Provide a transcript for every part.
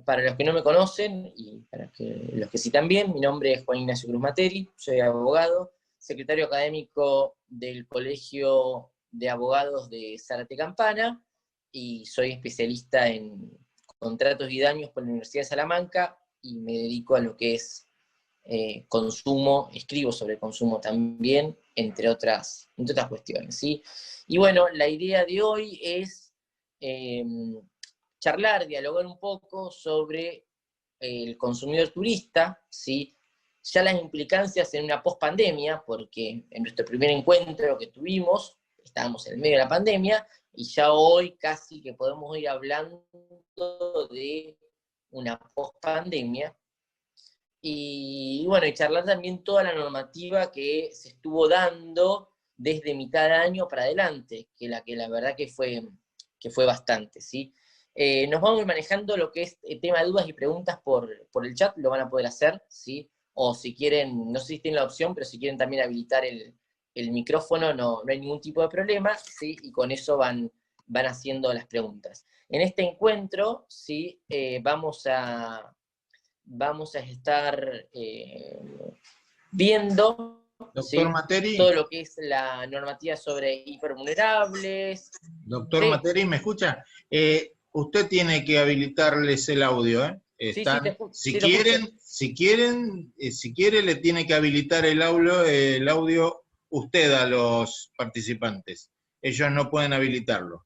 para los que no me conocen, y para los que sí también, mi nombre es Juan Ignacio Cruz Materi, soy abogado, secretario académico del Colegio de Abogados de Zárate Campana, y soy especialista en contratos y daños por la Universidad de Salamanca, y me dedico a lo que es consumo, escribo sobre consumo también, entre otras cuestiones, ¿sí? Y bueno, la idea de hoy es charlar, dialogar un poco sobre el consumidor turista, ¿sí? Ya las implicancias en una pospandemia, porque en nuestro primer encuentro que tuvimos, estábamos en el medio de la pandemia, y ya hoy casi que podemos ir hablando de una pospandemia, y bueno, y charlar también toda la normativa que se estuvo dando desde mitad de año para adelante, que la verdad que fue bastante, ¿sí? Nos vamos a ir manejando lo que es el tema de dudas y preguntas por el chat, lo van a poder hacer, ¿sí? O si quieren, no sé si tienen la opción, pero si quieren también habilitar el micrófono, no hay ningún tipo de problema, ¿sí? Y con eso van haciendo las preguntas. En este encuentro, ¿sí? Vamos a estar viendo, Doctor ¿sí? Materi, Todo lo que es la normativa sobre hipervulnerables. doctor Sí, Materi, ¿me escucha? Usted tiene que habilitarles el audio, ¿eh? sí, sí, Están, sí, lo escucho. si quiere, le tiene que habilitar el audio usted a los participantes. Ellos no pueden habilitarlo.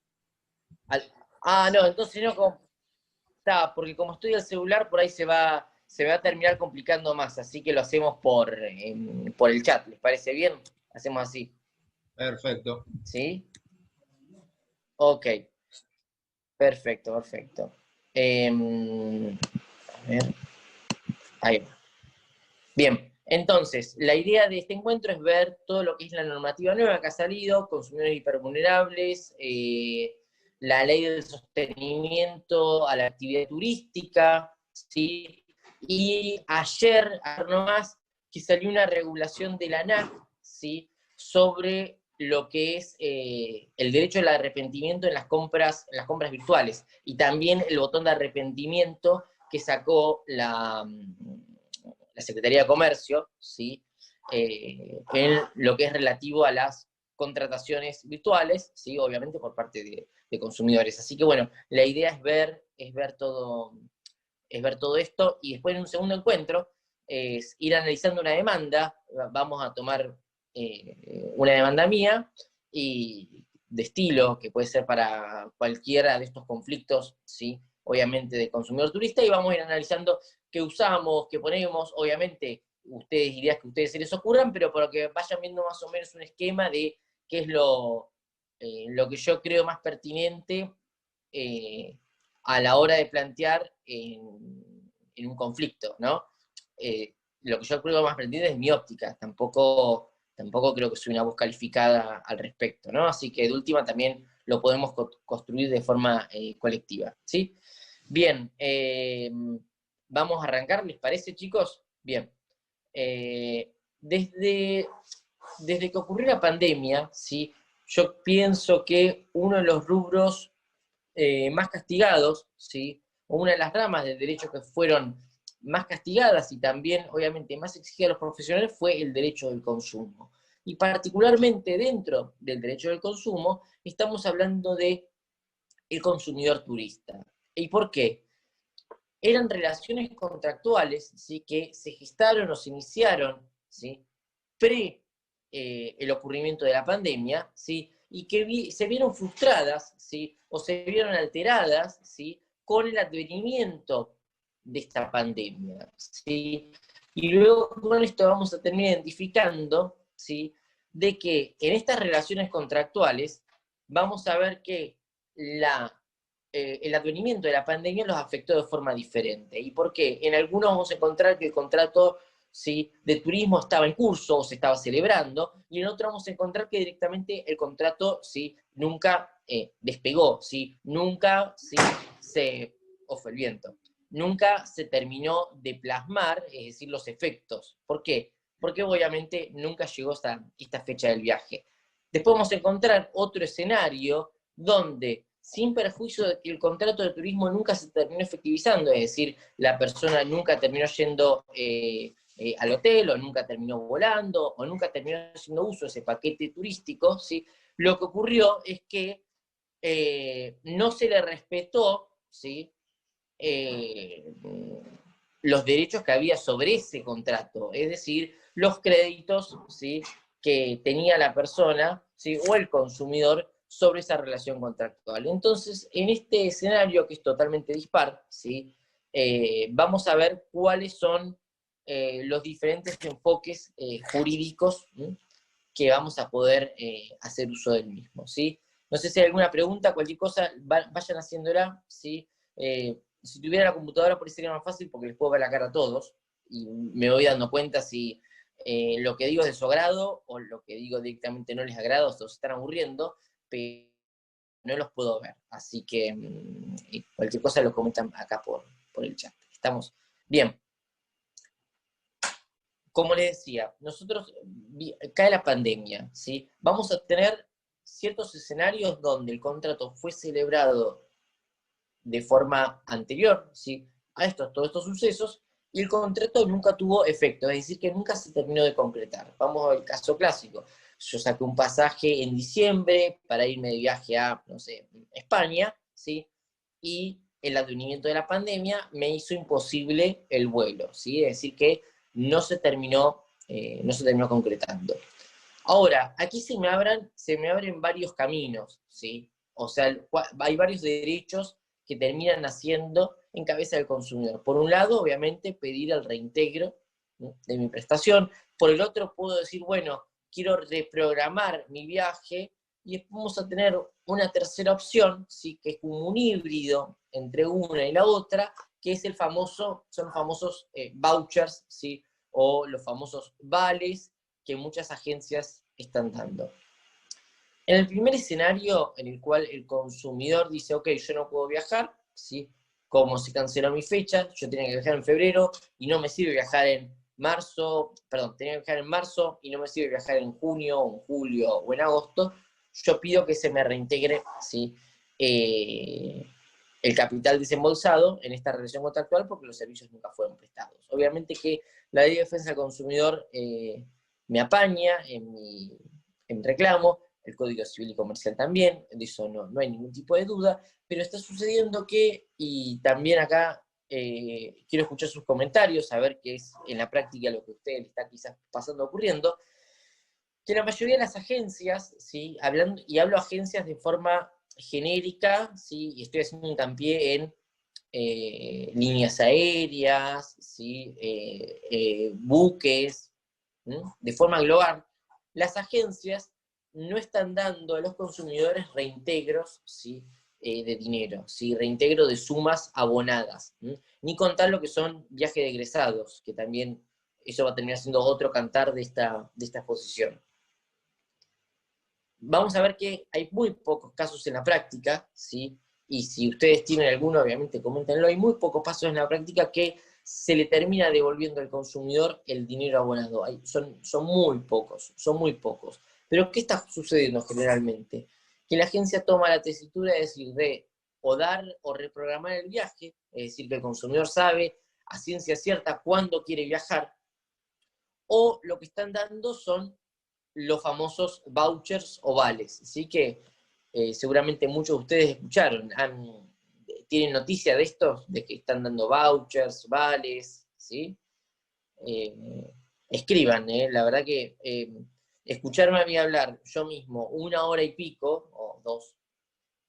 No, entonces no, porque como estoy al celular, por ahí se va a terminar complicando más, así que lo hacemos por el chat, ¿les parece bien? Hacemos así, Perfecto. ¿sí? Ok, perfecto, perfecto. A ver, ahí va. Bien, entonces, la idea de este encuentro es ver todo lo que es la normativa nueva que ha salido, consumidores hipervulnerables, la ley del sostenimiento a la actividad turística, ¿sí? Y ayer nomás, que salió una regulación de la ANAC, ¿sí? Sobre lo que es el derecho al arrepentimiento en las compras virtuales, y también el botón de arrepentimiento que sacó la Secretaría de Comercio, ¿sí? En lo que es relativo a las contrataciones virtuales, ¿sí? Obviamente por parte de consumidores. Así que bueno, la idea es ver todo esto, y después en un segundo encuentro es ir analizando una demanda. Vamos a tomar una demanda mía y de estilo, que puede ser para cualquiera de estos conflictos, ¿sí? Obviamente de consumidor turista, y vamos a ir analizando qué usamos, qué ponemos, obviamente ideas que a ustedes se les ocurran, pero para que vayan viendo más o menos un esquema de qué es lo que yo creo más pertinente a la hora de plantear en un conflicto, ¿no? Lo que yo creo más pertinente es mi óptica, tampoco creo que soy una voz calificada al respecto, ¿no? Así que de última también lo podemos construir de forma colectiva, ¿sí? Bien, vamos a arrancar, ¿les parece, chicos? Bien. Desde que ocurrió la pandemia, ¿sí? Yo pienso que uno de los rubros más castigados, ¿sí? O una de las ramas del derecho que fueron más castigadas y también, obviamente, más exigidas a los profesionales fue el derecho del consumo. Y particularmente dentro del derecho del consumo, estamos hablando de el consumidor turista. ¿Y por qué? Eran relaciones contractuales, ¿sí? Que se gestaron o se iniciaron, ¿sí? Pre el ocurrimiento de la pandemia, ¿sí? Y que se vieron frustradas, ¿sí? O se vieron alteradas, ¿sí? Con el advenimiento de esta pandemia, ¿sí? Y luego con esto vamos a terminar identificando, ¿sí? De que en estas relaciones contractuales vamos a ver que el advenimiento de la pandemia los afectó de forma diferente. ¿Y por qué? En algunos vamos a encontrar que el contrato, ¿sí?, de turismo estaba en curso o se estaba celebrando, y en otros vamos a encontrar que directamente el contrato, ¿sí?, nunca despegó, ¿sí?, nunca, ¿sí?, fue el viento, nunca se terminó de plasmar, es decir, los efectos. ¿Por qué? Porque obviamente nunca llegó esta fecha del viaje. Después vamos a encontrar otro escenario donde sin perjuicio de que el contrato de turismo nunca se terminó efectivizando, es decir, la persona nunca terminó yendo al hotel, o nunca terminó volando, o nunca terminó haciendo uso de ese paquete turístico, ¿sí? Lo que ocurrió es que no se le respetó, ¿sí? Los derechos que había sobre ese contrato, es decir, los créditos, ¿sí?, que tenía la persona, ¿sí?, o el consumidor sobre esa relación contractual. Entonces, en este escenario que es totalmente dispar, ¿sí?, vamos a ver cuáles son los diferentes enfoques jurídicos, ¿sí?, que vamos a poder hacer uso del mismo, ¿sí? No sé si hay alguna pregunta, cualquier cosa, vayan haciéndola, ¿sí? Si tuviera la computadora por ahí sería más fácil porque les puedo ver la cara a todos y me voy dando cuenta si lo que digo es de su agrado o lo que digo directamente no les agrada o se están aburriendo, pero no los puedo ver. Así que cualquier cosa lo comentan acá por el chat. ¿Estamos? Bien. Como les decía, nosotros, cae la pandemia, ¿sí? Vamos a tener ciertos escenarios donde el contrato fue celebrado de forma anterior, ¿sí?, a todos estos sucesos, y el contrato nunca tuvo efecto, es decir, que nunca se terminó de concretar. Vamos al caso clásico. Yo saqué un pasaje en diciembre para irme de viaje a, no sé, España, ¿sí?, y el advenimiento de la pandemia me hizo imposible el vuelo, ¿sí? Es decir, que no se terminó concretando. Ahora, aquí se me abren varios caminos, ¿sí? O sea, hay varios derechos que terminan naciendo en cabeza del consumidor. Por un lado, obviamente, pedir el reintegro, ¿no?, de mi prestación. Por el otro, puedo decir, bueno, quiero reprogramar mi viaje, y después vamos a tener una tercera opción, ¿sí?, que es como un híbrido entre una y la otra, que es son los famosos vouchers, ¿sí?, o los famosos vales que muchas agencias están dando. En el primer escenario, en el cual el consumidor dice, ok, yo no puedo viajar, ¿sí?, como se canceló mi fecha, yo tenía que viajar en febrero y no me sirve viajar en marzo, tenía que viajar en marzo y no me sirve viajar en junio, o en julio, o en agosto, yo pido que se me reintegre, ¿sí?, el capital desembolsado en esta relación contractual porque los servicios nunca fueron prestados. Obviamente que la Ley de Defensa del Consumidor me apaña en mi reclamo, el Código Civil y Comercial también, de eso no hay ningún tipo de duda, pero está sucediendo que, y también acá quiero escuchar sus comentarios, a ver qué es en la práctica lo que a ustedes está quizás ocurriendo, que la mayoría de las agencias, ¿sí?, hablo agencias de forma genérica, ¿sí?, y estoy haciendo hincapié en líneas aéreas, ¿sí?, buques, ¿no?, de forma global, las agencias no están dando a los consumidores reintegros, ¿sí?, de dinero, ¿sí?, reintegro de sumas abonadas, ¿sí?, ni contar lo que son viajes de egresados, que también eso va a terminar siendo otro cantar de esta exposición. Vamos a ver que hay muy pocos casos en la práctica, ¿sí?, y si ustedes tienen alguno, obviamente coméntenlo, hay muy pocos casos en la práctica que se le termina devolviendo al consumidor el dinero abonado. Son muy pocos. Pero ¿qué está sucediendo generalmente? Que la agencia toma la tesitura de decir o dar o reprogramar el viaje, es decir, que el consumidor sabe a ciencia cierta cuándo quiere viajar, o lo que están dando son los famosos vouchers o vales, ¿sí?, que seguramente muchos de ustedes escucharon, tienen noticia de estos, de que están dando vouchers, vales, ¿sí? Escriban, la verdad que escucharme a mí hablar yo mismo 1 hora y pico, o 2,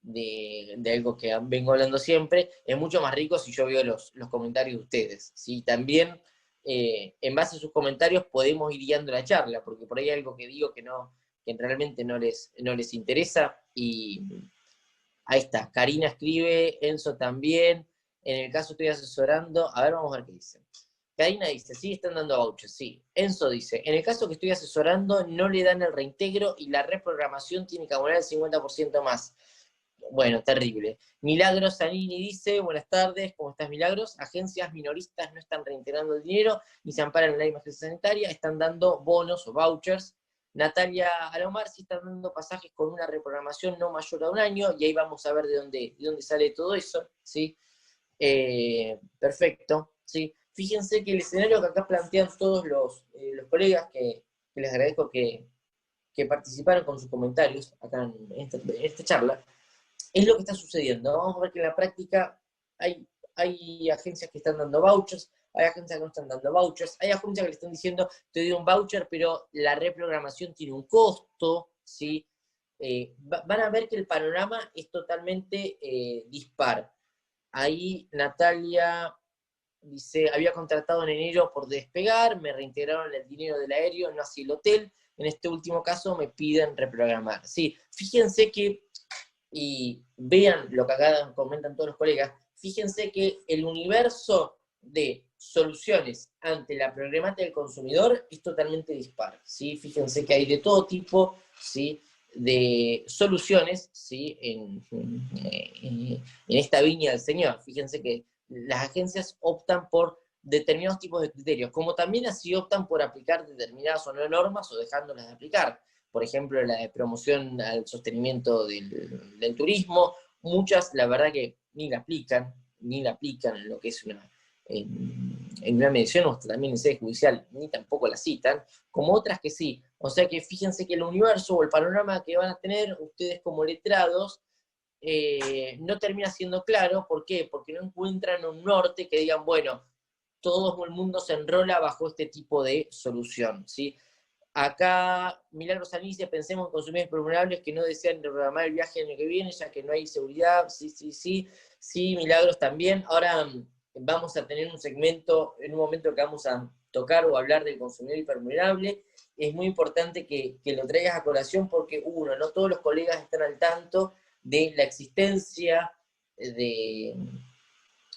de algo que vengo hablando siempre, es mucho más rico si yo veo los comentarios de ustedes, ¿sí? También, en base a sus comentarios, podemos ir guiando la charla, porque por ahí hay algo que digo que realmente no les interesa, y ahí está, Karina escribe, Enzo también, en el caso estoy asesorando, a ver, vamos a ver qué dice. Karina dice, sí, están dando vouchers, sí. Enzo dice, en el caso que estoy asesorando, no le dan el reintegro y la reprogramación tiene que abonar el 50% más. Bueno, terrible. Milagros Zanini dice, buenas tardes, ¿cómo estás, Milagros? Agencias minoristas no están reintegrando el dinero, ni se amparan en la emergencia sanitaria, están dando bonos o vouchers Natalia Alomar sí están dando pasajes con una reprogramación no mayor a un año, y ahí vamos a ver de dónde sale todo eso, ¿sí? Perfecto, ¿sí? Fíjense que el escenario que acá plantean todos los colegas, que les agradezco que participaron con sus comentarios acá en esta charla, es lo que está sucediendo. Vamos a ver que en la práctica hay agencias que están dando vouchers, hay agencias que no están dando vouchers, hay agencias que le están diciendo, te doy un voucher, pero la reprogramación tiene un costo, ¿sí? Van a ver que el panorama es totalmente dispar. Ahí Natalia dice, había contratado en enero por despegar, me reintegraron el dinero del aéreo, no así el hotel, en este último caso me piden reprogramar. Sí, fíjense que, y vean lo que acá comentan todos los colegas, fíjense que el universo de soluciones ante la problemática del consumidor es totalmente dispar, ¿sí? Fíjense que hay de todo tipo, ¿sí?, de soluciones, ¿sí?, en esta viña del Señor. Fíjense que las agencias optan por determinados tipos de criterios, como también así optan por aplicar determinadas o no normas o dejándolas de aplicar. Por ejemplo, la de promoción al sostenimiento del turismo, muchas la verdad que ni la aplican en lo que es en una medición o también en sede judicial, ni tampoco la citan, como otras que sí. O sea que fíjense que el universo o el panorama que van a tener ustedes como letrados no termina siendo claro. ¿Por qué? Porque no encuentran un norte que digan, bueno, todo el mundo se enrola bajo este tipo de solución, ¿sí? Acá Milagros Salín dice, pensemos en consumidores vulnerables que no desean reprogramar el viaje el año que viene, ya que no hay seguridad. Sí, Milagros también. Ahora vamos a tener un segmento, en un momento que vamos a tocar o hablar del consumidor hipervulnerable. Es muy importante que lo traigas a colación porque, uno, no todos los colegas están al tanto de la existencia de,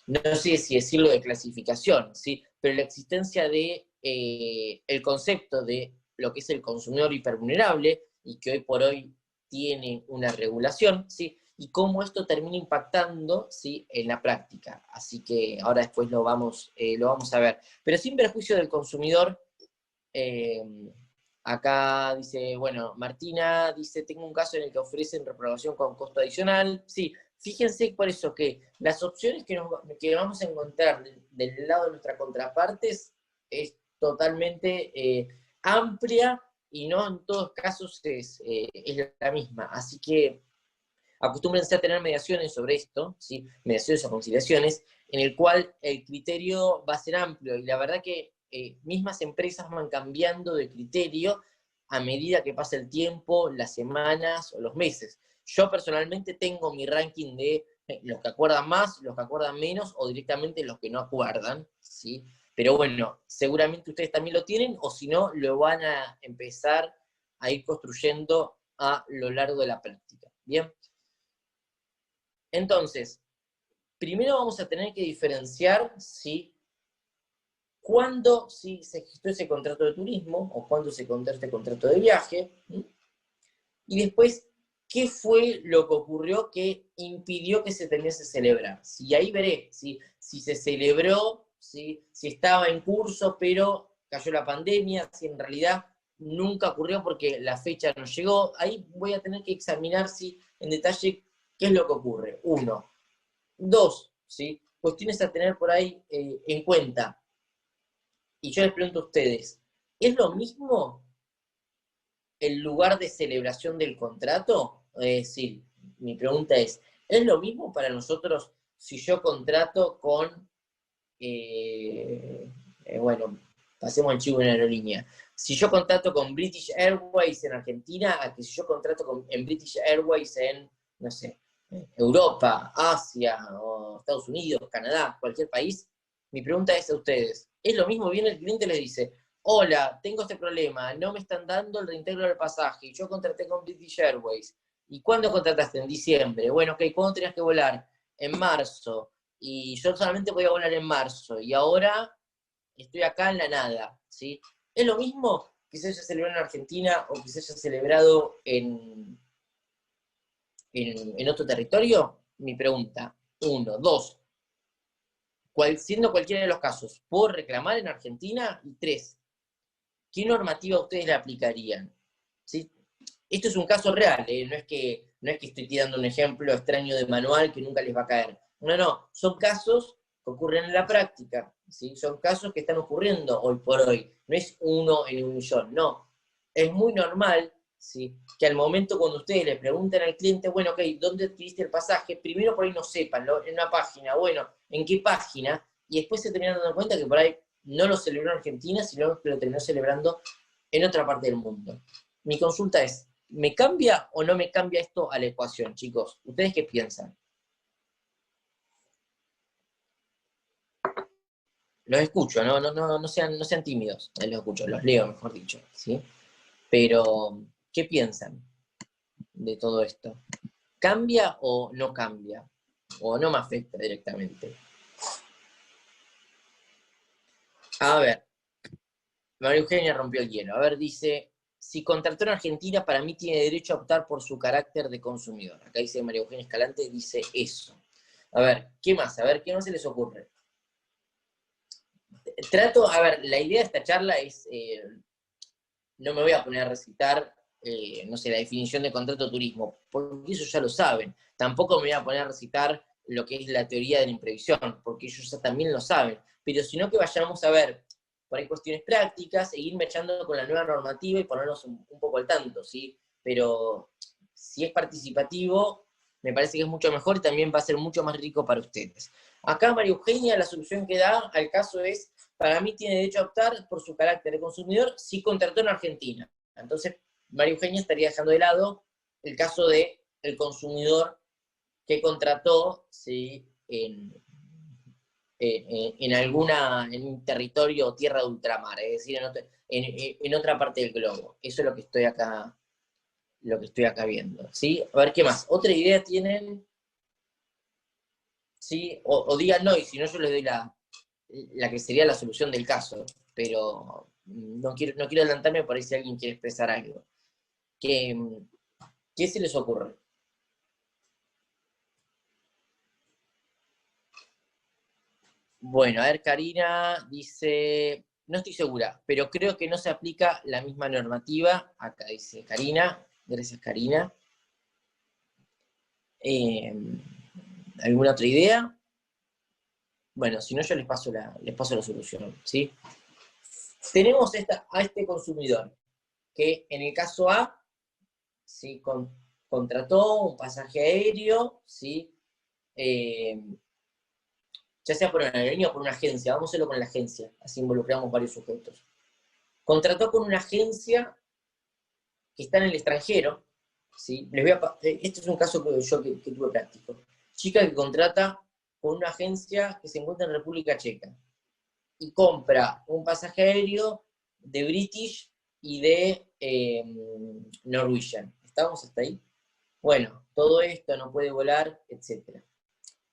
no sé si decirlo de clasificación, ¿sí?, pero la existencia de el concepto de lo que es el consumidor hipervulnerable, y que hoy por hoy tiene una regulación, ¿sí?, y cómo esto termina impactando, ¿sí?, en la práctica. Así que ahora después lo vamos a ver. Pero sin perjuicio del consumidor, eh, acá dice, bueno, Martina dice, tengo un caso en el que ofrecen reprobación con costo adicional. Sí, fíjense por eso que las opciones que vamos a encontrar del lado de nuestra contraparte es totalmente amplia, y no en todos casos es la misma. Así que acostúmbrense a tener mediaciones sobre esto, ¿sí?, mediaciones o conciliaciones, en el cual el criterio va a ser amplio, y la verdad que mismas empresas van cambiando de criterio a medida que pasa el tiempo, las semanas o los meses. Yo personalmente tengo mi ranking de los que acuerdan más, los que acuerdan menos, o directamente los que no acuerdan, ¿sí? Pero bueno, seguramente ustedes también lo tienen, o si no, lo van a empezar a ir construyendo a lo largo de la práctica. ¿Bien? Entonces, primero vamos a tener que diferenciar, ¿sí?, cuándo sí se gestó ese contrato de turismo o cuándo se contrató este contrato de viaje, ¿sí?, y después, ¿qué fue lo que ocurrió que impidió que se terminase de celebrar? Y ahí veré si se celebró, ¿sí?, si estaba en curso, pero cayó la pandemia, si en realidad nunca ocurrió porque la fecha no llegó. Ahí voy a tener que examinar en detalle qué es lo que ocurre. Uno. Dos, ¿sí?, cuestiones a tener por ahí en cuenta. Y yo les pregunto a ustedes, ¿es lo mismo el lugar de celebración del contrato? Es decir, mi pregunta ¿es lo mismo para nosotros si yo contrato con, bueno, pasemos al chivo en aerolínea, si yo contrato con British Airways en Argentina, a que si yo contrato en British Airways en, no sé, Europa, Asia, o Estados Unidos, Canadá, cualquier país? Mi pregunta es a ustedes, ¿es lo mismo? Viene el cliente y les dice, hola, tengo este problema, no me están dando el reintegro del pasaje, yo contraté con British Airways. ¿Y cuándo contrataste? En diciembre. Bueno, ok, ¿cuándo tenías que volar? En marzo. Y yo solamente voy a volar en marzo, y ahora estoy acá en la nada, ¿sí? ¿Es lo mismo que se haya celebrado en Argentina o que se haya celebrado en otro territorio? Mi pregunta. Uno. Dos. Siendo cualquiera de los casos, ¿puedo reclamar en Argentina? Y tres. ¿Qué normativa ustedes le aplicarían? ¿sí? Esto es un caso real, no es que estoy tirando un ejemplo extraño de manual que nunca les va a caer. No, son casos que ocurren en la práctica, ¿sí? Son casos que están ocurriendo hoy por hoy. No es uno en un millón, no. Es muy normal, ¿sí? Que al momento cuando ustedes le preguntan al cliente, bueno, ok, ¿dónde adquiriste el pasaje? Primero por ahí no sepan, ¿no? En una página, bueno, ¿en qué página? Y después se terminan dando cuenta que por ahí no lo celebró en Argentina, sino que lo terminó celebrando en otra parte del mundo. Mi consulta es, ¿me cambia o no me cambia esto a la ecuación, chicos? ¿Ustedes qué piensan? Los escucho, no sean tímidos, los escucho, los leo, mejor dicho, ¿sí? Pero, ¿qué piensan de todo esto? ¿Cambia o no cambia? ¿O no me afecta directamente? A ver, María Eugenia rompió el hielo. A ver, dice, si contrató en Argentina, para mí tiene derecho a optar por su carácter de consumidor. Acá dice María Eugenia Escalante, dice eso. A ver, ¿qué más? A ver, ¿qué más se les ocurre? A ver, la idea de esta charla es, no me voy a poner a recitar, no sé, la definición de contrato de turismo, porque eso ya lo saben. Tampoco me voy a poner a recitar lo que es la teoría de la imprevisión, porque ellos ya también lo saben. Pero sino que vayamos a ver, por ahí cuestiones prácticas, e irme echando con la nueva normativa y ponernos un poco al tanto, ¿sí? Pero si es participativo, me parece que es mucho mejor y también va a ser mucho más rico para ustedes. Acá María Eugenia, la solución que da al caso es, para mí tiene derecho a optar por su carácter de consumidor si contrató en Argentina. Entonces, María Eugenia estaría dejando de lado el caso de el consumidor que contrató, ¿sí? En un territorio o tierra de ultramar, es decir, en otra parte del globo. Eso es lo que estoy acá viendo, ¿sí? A ver, ¿qué más? ¿Otra idea tienen? ¿Sí? O digan no, y si no yo les doy la que sería la solución del caso, pero no quiero adelantarme por ahí si alguien quiere expresar algo. ¿Qué se les ocurre? Bueno, a ver, Karina dice, no estoy segura, pero creo que no se aplica la misma normativa. Acá dice Karina, gracias Karina. ¿Alguna otra idea? Bueno, si no yo les paso la solución, ¿sí? Tenemos a este consumidor, que en el caso A, ¿sí? Contrató un pasaje aéreo, ¿sí? Ya sea por una aerolínea o por una agencia, vamos a hacerlo con la agencia, así involucramos varios sujetos. Contrató con una agencia que está en el extranjero, ¿sí? Este es un caso que tuve práctico. Chica que contrata con una agencia que se encuentra en República Checa y compra un pasaje aéreo de British y de Norwegian. ¿Estamos hasta ahí? Bueno, todo esto no puede volar, etc.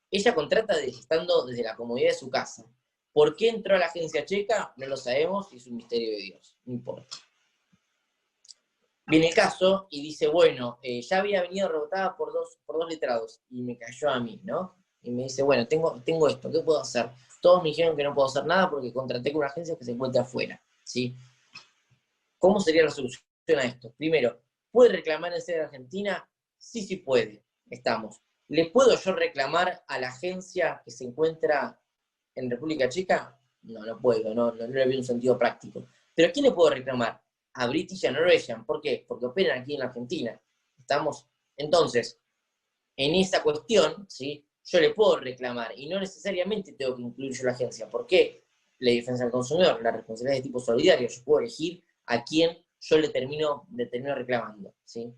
Ella contrata estando desde la comodidad de su casa. ¿Por qué entró a la agencia checa? No lo sabemos y es un misterio de Dios. No importa. Viene el caso y dice, bueno, ya había venido rebotada por dos letrados y me cayó a mí, ¿no? Y me dice, bueno, tengo esto, ¿qué puedo hacer? Todos me dijeron que no puedo hacer nada porque contraté con una agencia que se encuentra afuera, ¿sí? ¿Cómo sería la solución a esto? Primero, ¿puede reclamar en sede de Argentina? Sí puede, estamos. ¿Le puedo yo reclamar a la agencia que se encuentra en República Checa? No puedo, no le veo un sentido práctico. ¿Pero a quién le puedo reclamar? A British y a Norwegian. ¿Por qué? Porque operan aquí en la Argentina. ¿Estamos? Entonces, en esa cuestión, ¿sí? Yo le puedo reclamar y no necesariamente tengo que incluir yo la agencia. ¿Por qué? La defensa del consumidor, la responsabilidad de tipo solidario. Yo puedo elegir a quién yo le termino reclamando, ¿sí?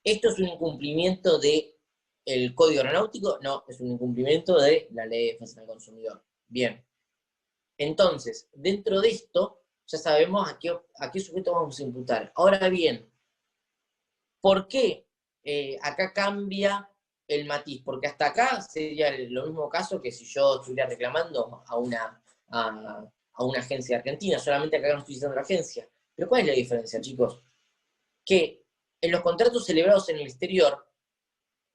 ¿Esto es un incumplimiento del Código Aeronáutico? No, es un incumplimiento de la Ley de Defensa del Consumidor. Bien. Entonces, dentro de esto, ya sabemos a qué sujeto vamos a imputar. Ahora bien, ¿por qué acá cambia el matiz? Porque hasta acá sería lo mismo caso que si yo estuviera reclamando a una agencia argentina, solamente acá no estoy diciendo la agencia. Pero ¿cuál es la diferencia, chicos? Que en los contratos celebrados en el exterior,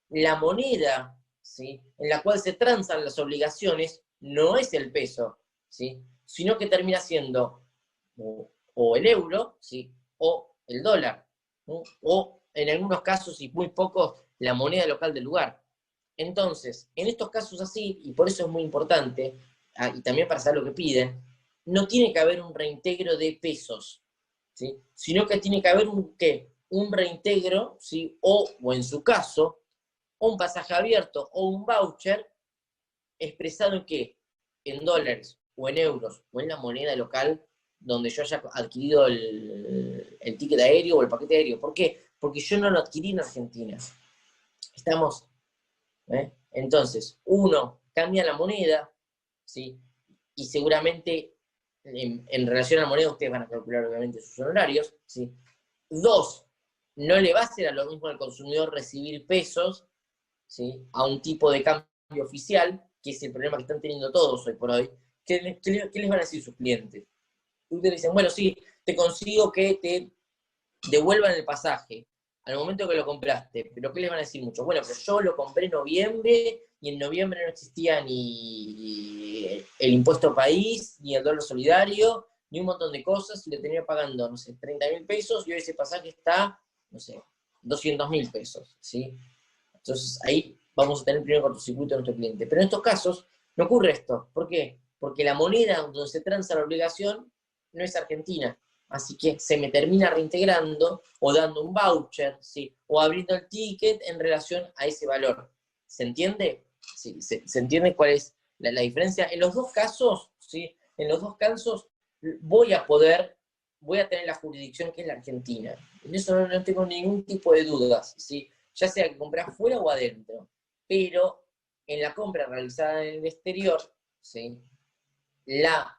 la moneda, ¿sí?, en la cual se transan las obligaciones no es el peso, ¿sí?, sino que termina siendo o el euro, ¿sí?, o el dólar. ¿no? O en algunos casos, y muy pocos, la moneda local del lugar. Entonces, en estos casos así, y por eso es muy importante, y también para saber lo que piden, no tiene que haber un reintegro de pesos, ¿sí? Sino que tiene que haber un reintegro, ¿sí? O en su caso, un pasaje abierto o un voucher expresado en qué, en dólares o en euros o en la moneda local donde yo haya adquirido el ticket aéreo o el paquete aéreo. ¿Por qué? Porque yo no lo adquirí en Argentina. ¿Estamos? Entonces, uno, cambia la moneda, ¿sí? Y seguramente en relación a la moneda ustedes van a calcular obviamente sus honorarios, ¿sí? Dos, no le va a ser a lo mismo al consumidor recibir pesos, ¿sí? A un tipo de cambio oficial, que es el problema que están teniendo todos hoy por hoy. ¿Qué les van a decir sus clientes? Ustedes dicen, bueno, sí, te consigo que te devuelvan el pasaje al momento que lo compraste, pero ¿qué les van a decir mucho? Bueno, pero yo lo compré en noviembre y en noviembre no existía ni el impuesto país, ni el dólar solidario, ni un montón de cosas, y le tenía pagando, no sé, 30.000 pesos y hoy ese pasaje está, no sé, 200.000 pesos, ¿sí? Entonces ahí vamos a tener primero cortocircuito de nuestro cliente. Pero en estos casos no ocurre esto. ¿Por qué? Porque la moneda donde se transa la obligación no es Argentina. Así que se me termina reintegrando o dando un voucher, ¿sí? O abriendo el ticket en relación a ese valor. ¿Se entiende? Sí, se entiende cuál es la diferencia. En los dos casos, ¿sí? En los dos casos voy a tener la jurisdicción que es la Argentina. En eso no tengo ningún tipo de dudas, ¿sí? Ya sea que compras fuera o adentro. Pero en la compra realizada en el exterior, ¿sí? la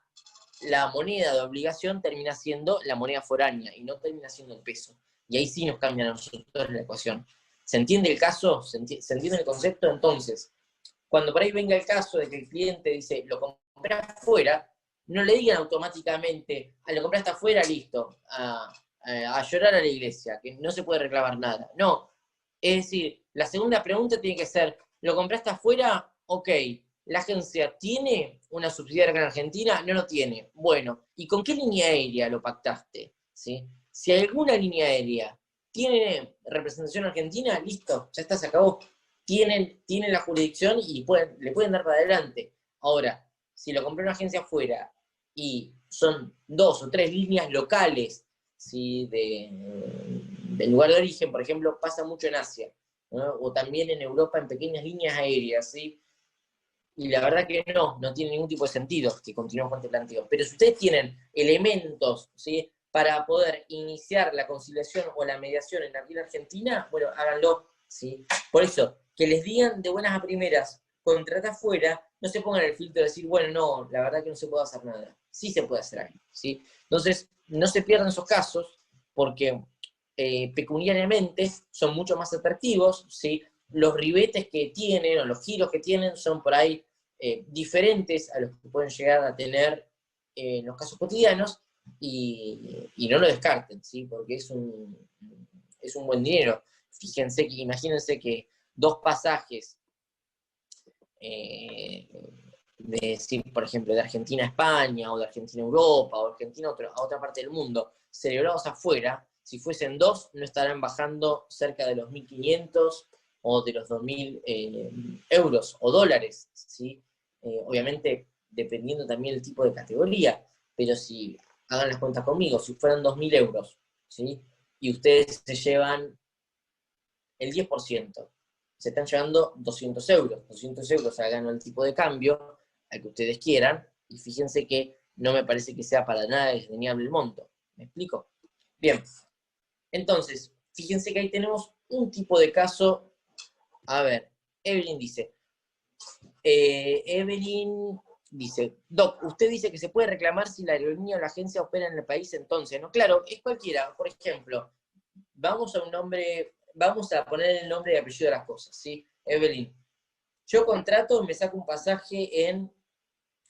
moneda de obligación termina siendo la moneda foránea y no termina siendo el peso. Y ahí sí nos cambian a nosotros la ecuación. ¿Se entiende el caso? ¿Se entiende el concepto? Entonces, cuando por ahí venga el caso de que el cliente dice, lo compré afuera, no le digan automáticamente, lo compraste afuera, listo, a llorar a la iglesia, que no se puede reclamar nada. No, es decir, la segunda pregunta tiene que ser, ¿lo compraste afuera? Ok, ¿la agencia tiene una subsidiaria acá en Argentina? No lo tiene. Bueno, ¿y con qué línea aérea lo pactaste? ¿Sí? Si alguna línea aérea tiene representación argentina, listo, ya está, se acabó. Tienen la jurisdicción y le pueden dar para adelante. Ahora, si lo compró una agencia afuera y son 2 o 3 líneas locales, ¿sí? Del lugar de origen, por ejemplo, pasa mucho en Asia, ¿no? O también en Europa en pequeñas líneas aéreas, ¿sí? Y la verdad que no tiene ningún tipo de sentido que continuemos con este planteo. Pero si ustedes tienen elementos, ¿sí? Para poder iniciar la conciliación o la mediación aquí en Argentina, bueno, háganlo, ¿sí? Por eso, que les digan de buenas a primeras, contrata afuera, no se pongan el filtro de decir, bueno, no, la verdad que no se puede hacer nada. Sí se puede hacer algo, ¿sí? Entonces, no se pierdan esos casos, porque pecuniariamente son mucho más atractivos, ¿sí? Los ribetes que tienen o los giros que tienen son por ahí diferentes a los que pueden llegar a tener en los casos cotidianos y no lo descarten, ¿sí? Porque es un buen dinero. Imagínense que 2 pasajes por ejemplo, de Argentina a España, o de Argentina a Europa, o de Argentina a otra parte del mundo, celebrados afuera, si fuesen 2, no estarán bajando cerca de los 1.500 o de los 2.000 euros o dólares, ¿sí? Obviamente, dependiendo también del tipo de categoría, pero si hagan las cuentas conmigo, si fueran 2.000 euros, ¿sí? Y ustedes se llevan el 10%, se están llevando 200 euros. 200 euros hagan el tipo de cambio al que ustedes quieran, y fíjense que no me parece que sea para nada desdeñable el monto. ¿Me explico? Bien, entonces, fíjense que ahí tenemos un tipo de caso. A ver, Evelyn dice, Doc, usted dice que se puede reclamar si la aerolínea o la agencia opera en el país entonces, ¿no? Claro, es cualquiera. Por ejemplo, vamos a poner el nombre y apellido de las cosas, ¿sí? Evelyn, yo contrato, me saco un pasaje en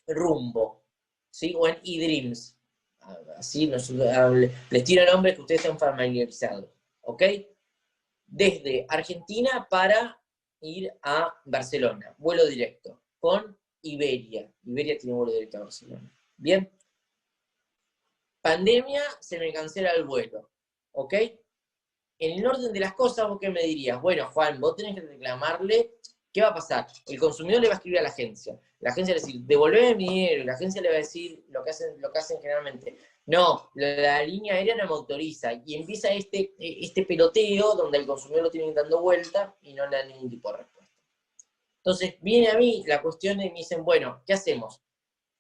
Rumbo, ¿sí? O en eDreams. Así les tiro nombres que ustedes están familiarizados, ¿ok? Desde Argentina para ir a Barcelona, vuelo directo, con Iberia. Iberia tiene vuelo directo a Barcelona. Bien. Pandemia, se me cancela el vuelo, ¿ok? en el orden de las cosas, ¿vos qué me dirías? Bueno, Juan, vos tenés que reclamarle, ¿qué va a pasar? El consumidor le va a escribir a la agencia le va a decir, devolveme mi dinero, y la agencia le va a decir lo que hacen generalmente. No, la línea aérea no me autoriza, y empieza este peloteo donde el consumidor lo tiene dando vuelta y no le da ningún tipo de respuesta. Entonces, viene a mí la cuestión y me dicen, bueno, ¿qué hacemos?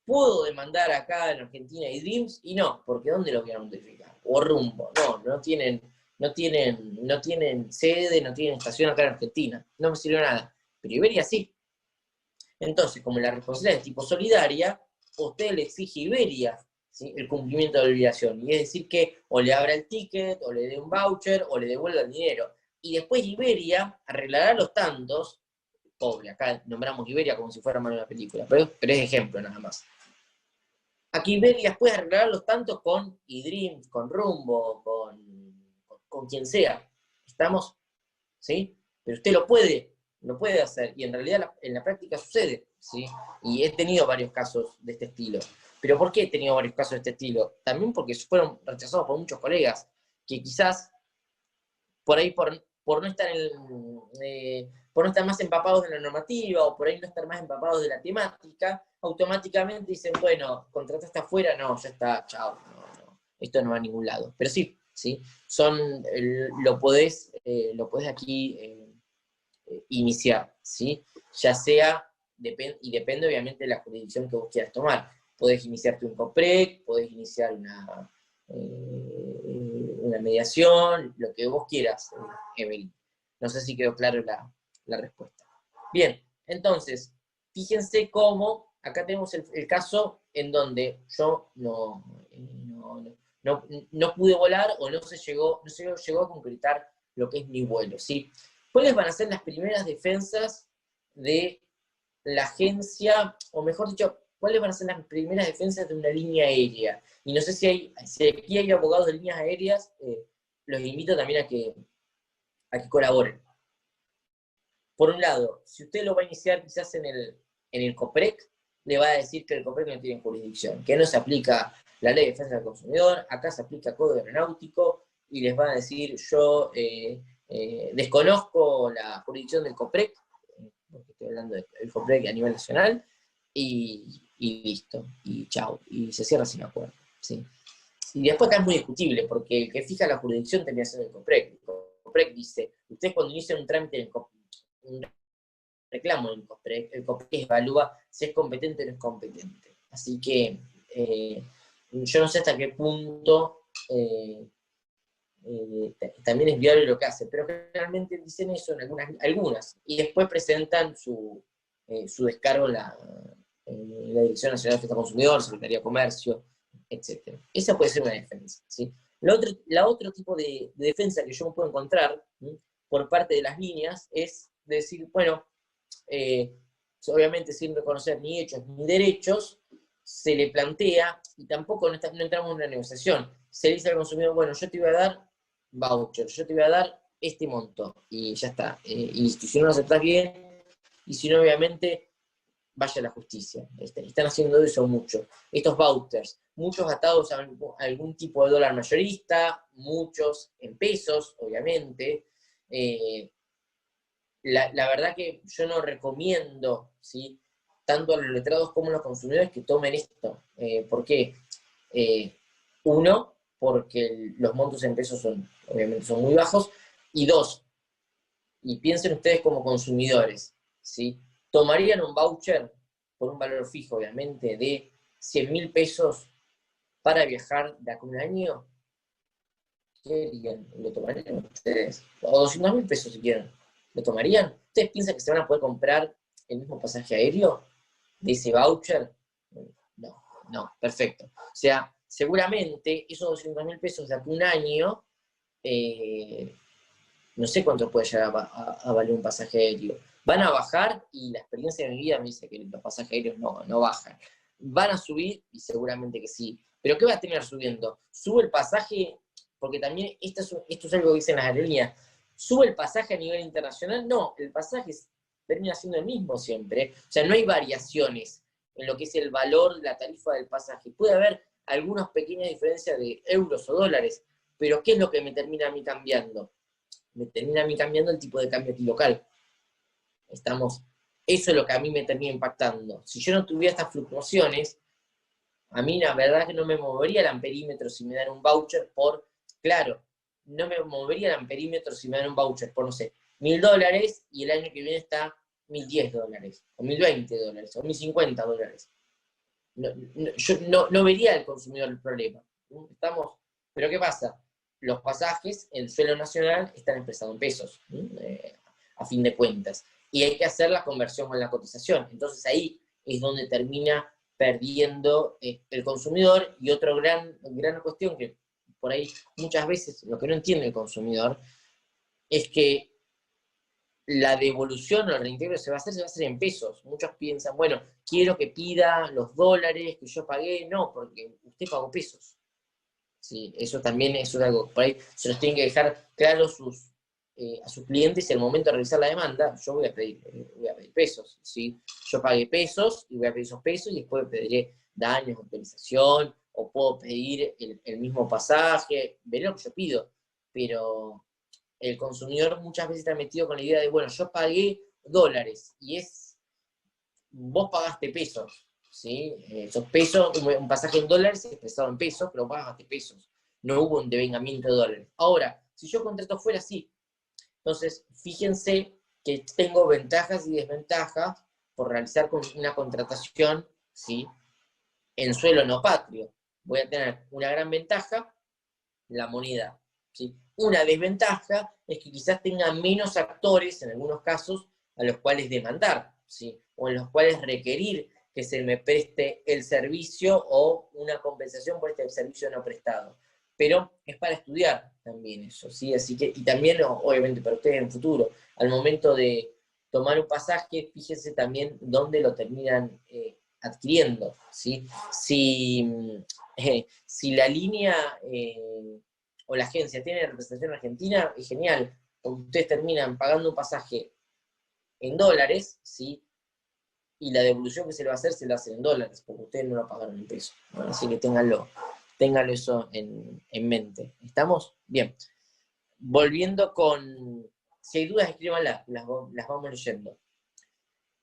¿Puedo demandar acá en Argentina y Dreams? Y no, porque ¿dónde lo voy a notificar? O Rumbo, no tienen sede, no tienen estación acá en Argentina, no me sirve nada. Pero Iberia sí. Entonces, como la responsabilidad es tipo solidaria, usted le exige a Iberia, ¿sí?, el cumplimiento de la obligación. Y es decir que o le abra el ticket, o le dé un voucher, o le devuelva el dinero. Y después Iberia arreglará los tantos, pobre, acá nombramos Iberia como si fuera más una película, pero es ejemplo nada más. Aquí Iberia después arreglará los tantos con eDreams, con Rumbo, con quien sea. ¿Estamos? ¿Sí? Pero usted lo puede hacer, y en realidad en la práctica sucede, ¿sí? Y he tenido varios casos de este estilo. ¿Pero por qué he tenido varios casos de este estilo? También porque fueron rechazados por muchos colegas, que quizás por ahí por no estar por no estar más empapados de la normativa, o por ahí no estar más empapados de la temática, automáticamente dicen, bueno, contrataste afuera, no, ya está, chao, no, esto no va a ningún lado. Pero sí, lo podés aquí iniciar, ¿sí? Ya sea, y depende obviamente de la jurisdicción que vos quieras tomar. Podés iniciarte un COPREC, podés iniciar una mediación, lo que vos quieras, Evelyn. No sé si quedó claro la respuesta. Bien, entonces, fíjense cómo, acá tenemos el caso en donde yo no pude volar, o no se llegó a concretar lo que es mi vuelo, ¿sí? ¿Cuáles van a ser las primeras defensas de la agencia, o mejor dicho, cuáles van a ser las primeras defensas de una línea aérea? Y no sé si aquí hay abogados de líneas aéreas, los invito también a que colaboren. Por un lado, si usted lo va a iniciar quizás en el COPREC, le va a decir que el COPREC no tiene jurisdicción, que no se aplica la ley de defensa del consumidor, acá se aplica Código Aeronáutico, y les va a decir, yo desconozco la jurisdicción del COPREC, porque estoy hablando del COPREC a nivel nacional, y listo, y chao, y se cierra sin acuerdo, ¿sí? Y después acá es muy discutible, porque el que fija la jurisdicción termina siendo el COPREC. El COPREC dice, ustedes cuando inician un trámite en un reclamo en el COPREC evalúa si es competente o no es competente. Así que yo no sé hasta qué punto también es viable lo que hace, pero generalmente dicen eso en algunas, y después presentan su descargo en la Dirección Nacional de Defensa del Consumidor, Secretaría de Comercio, etc. Esa puede ser una defensa, ¿sí? La otro tipo de defensa que yo me puedo encontrar, ¿sí?, por parte de las líneas es decir, bueno, obviamente sin reconocer ni hechos ni derechos, se le plantea, y tampoco no entramos en una negociación, se le dice al consumidor, bueno, yo te voy a dar voucher, yo te voy a dar este monto, y ya está. Y si no lo aceptás bien, y si no, obviamente, vaya a la justicia. Están haciendo eso mucho. Estos vouchers, muchos atados a algún tipo de dólar mayorista, muchos en pesos, obviamente. La verdad que yo no recomiendo, ¿sí?, tanto a los letrados como a los consumidores que tomen esto. ¿Por qué? Uno, porque los montos en pesos obviamente son muy bajos, y dos, y piensen ustedes como consumidores, ¿sí?, ¿tomarían un voucher por un valor fijo, obviamente, de 100.000 pesos para viajar de acá a un año? ¿Qué harían? ¿Lo tomarían ustedes? O 200.000 pesos si quieren. ¿Lo tomarían? ¿Ustedes piensan que se van a poder comprar el mismo pasaje aéreo de ese voucher? No, perfecto. O sea, seguramente esos 200.000 pesos de acá a un año, no sé cuánto puede llegar a valer un pasaje aéreo. Van a bajar, y la experiencia de mi vida me dice que los pasajes aéreos no bajan. Van a subir, y seguramente que sí. ¿Pero qué va a terminar subiendo? ¿Sube el pasaje? Porque también esto es algo que dicen las aerolíneas. ¿Sube el pasaje a nivel internacional? No, el pasaje termina siendo el mismo siempre. O sea, no hay variaciones en lo que es el valor de la tarifa del pasaje. Puede haber algunas pequeñas diferencias de euros o dólares, pero ¿qué es lo que me termina a mí cambiando? me termina a mí cambiando el tipo de cambio aquí local. Eso es lo que a mí me termina impactando. Si yo no tuviera estas fluctuaciones, a mí la verdad que no me movería el amperímetro si me dan un voucher claro, no me movería el amperímetro si me dan un voucher por, no sé, $1.000 y el año que viene está $1.010, o $1.020, o $1.050. Yo no vería al consumidor el problema. Pero ¿qué pasa? Los pasajes en suelo nacional están expresados en pesos, a fin de cuentas. Y hay que hacer la conversión con la cotización. Entonces ahí es donde termina perdiendo el consumidor. Y otra gran cuestión que por ahí muchas veces lo que no entiende el consumidor es que la devolución o el reintegro se va a hacer en pesos. Muchos piensan, bueno, quiero que pida los dólares que yo pagué. No, porque usted pagó pesos. Sí, eso también es algo, por ahí se los tienen que dejar claro a sus clientes y al momento de realizar la demanda, yo voy a pedir pesos, ¿sí? Yo pagué pesos y voy a pedir esos pesos y después pediré daños, autorización, o puedo pedir el mismo pasaje, veré lo que yo pido, pero el consumidor muchas veces está metido con la idea de, bueno, yo pagué dólares y vos pagaste pesos, ¿sí? Esos pesos, un pasaje en dólares es expresado en pesos, pero vos pagaste pesos. No hubo un devengamiento de dólares. Ahora, si yo contrato fuera, sí. Entonces, fíjense que tengo ventajas y desventajas por realizar una contratación, ¿sí? En suelo no patrio. Voy a tener una gran ventaja, la moneda, ¿sí? Una desventaja es que quizás tenga menos actores, en algunos casos, a los cuales demandar, ¿sí? O en los cuales requerir que se me preste el servicio o una compensación por este servicio no prestado. Pero es para estudiar también eso, ¿sí? Así que, y también, obviamente, para ustedes en el futuro, al momento de tomar un pasaje, fíjense también dónde lo terminan adquiriendo, ¿sí? Si la línea o la agencia tiene representación argentina, es genial. Ustedes terminan pagando un pasaje en dólares, ¿sí? Y la devolución que se le va a hacer, se la hacen en dólares, porque ustedes no lo pagaron en pesos, ¿no? Así que ténganlo eso en mente. ¿Estamos? Bien. Volviendo con... Si hay dudas, escríbanlas, las vamos leyendo.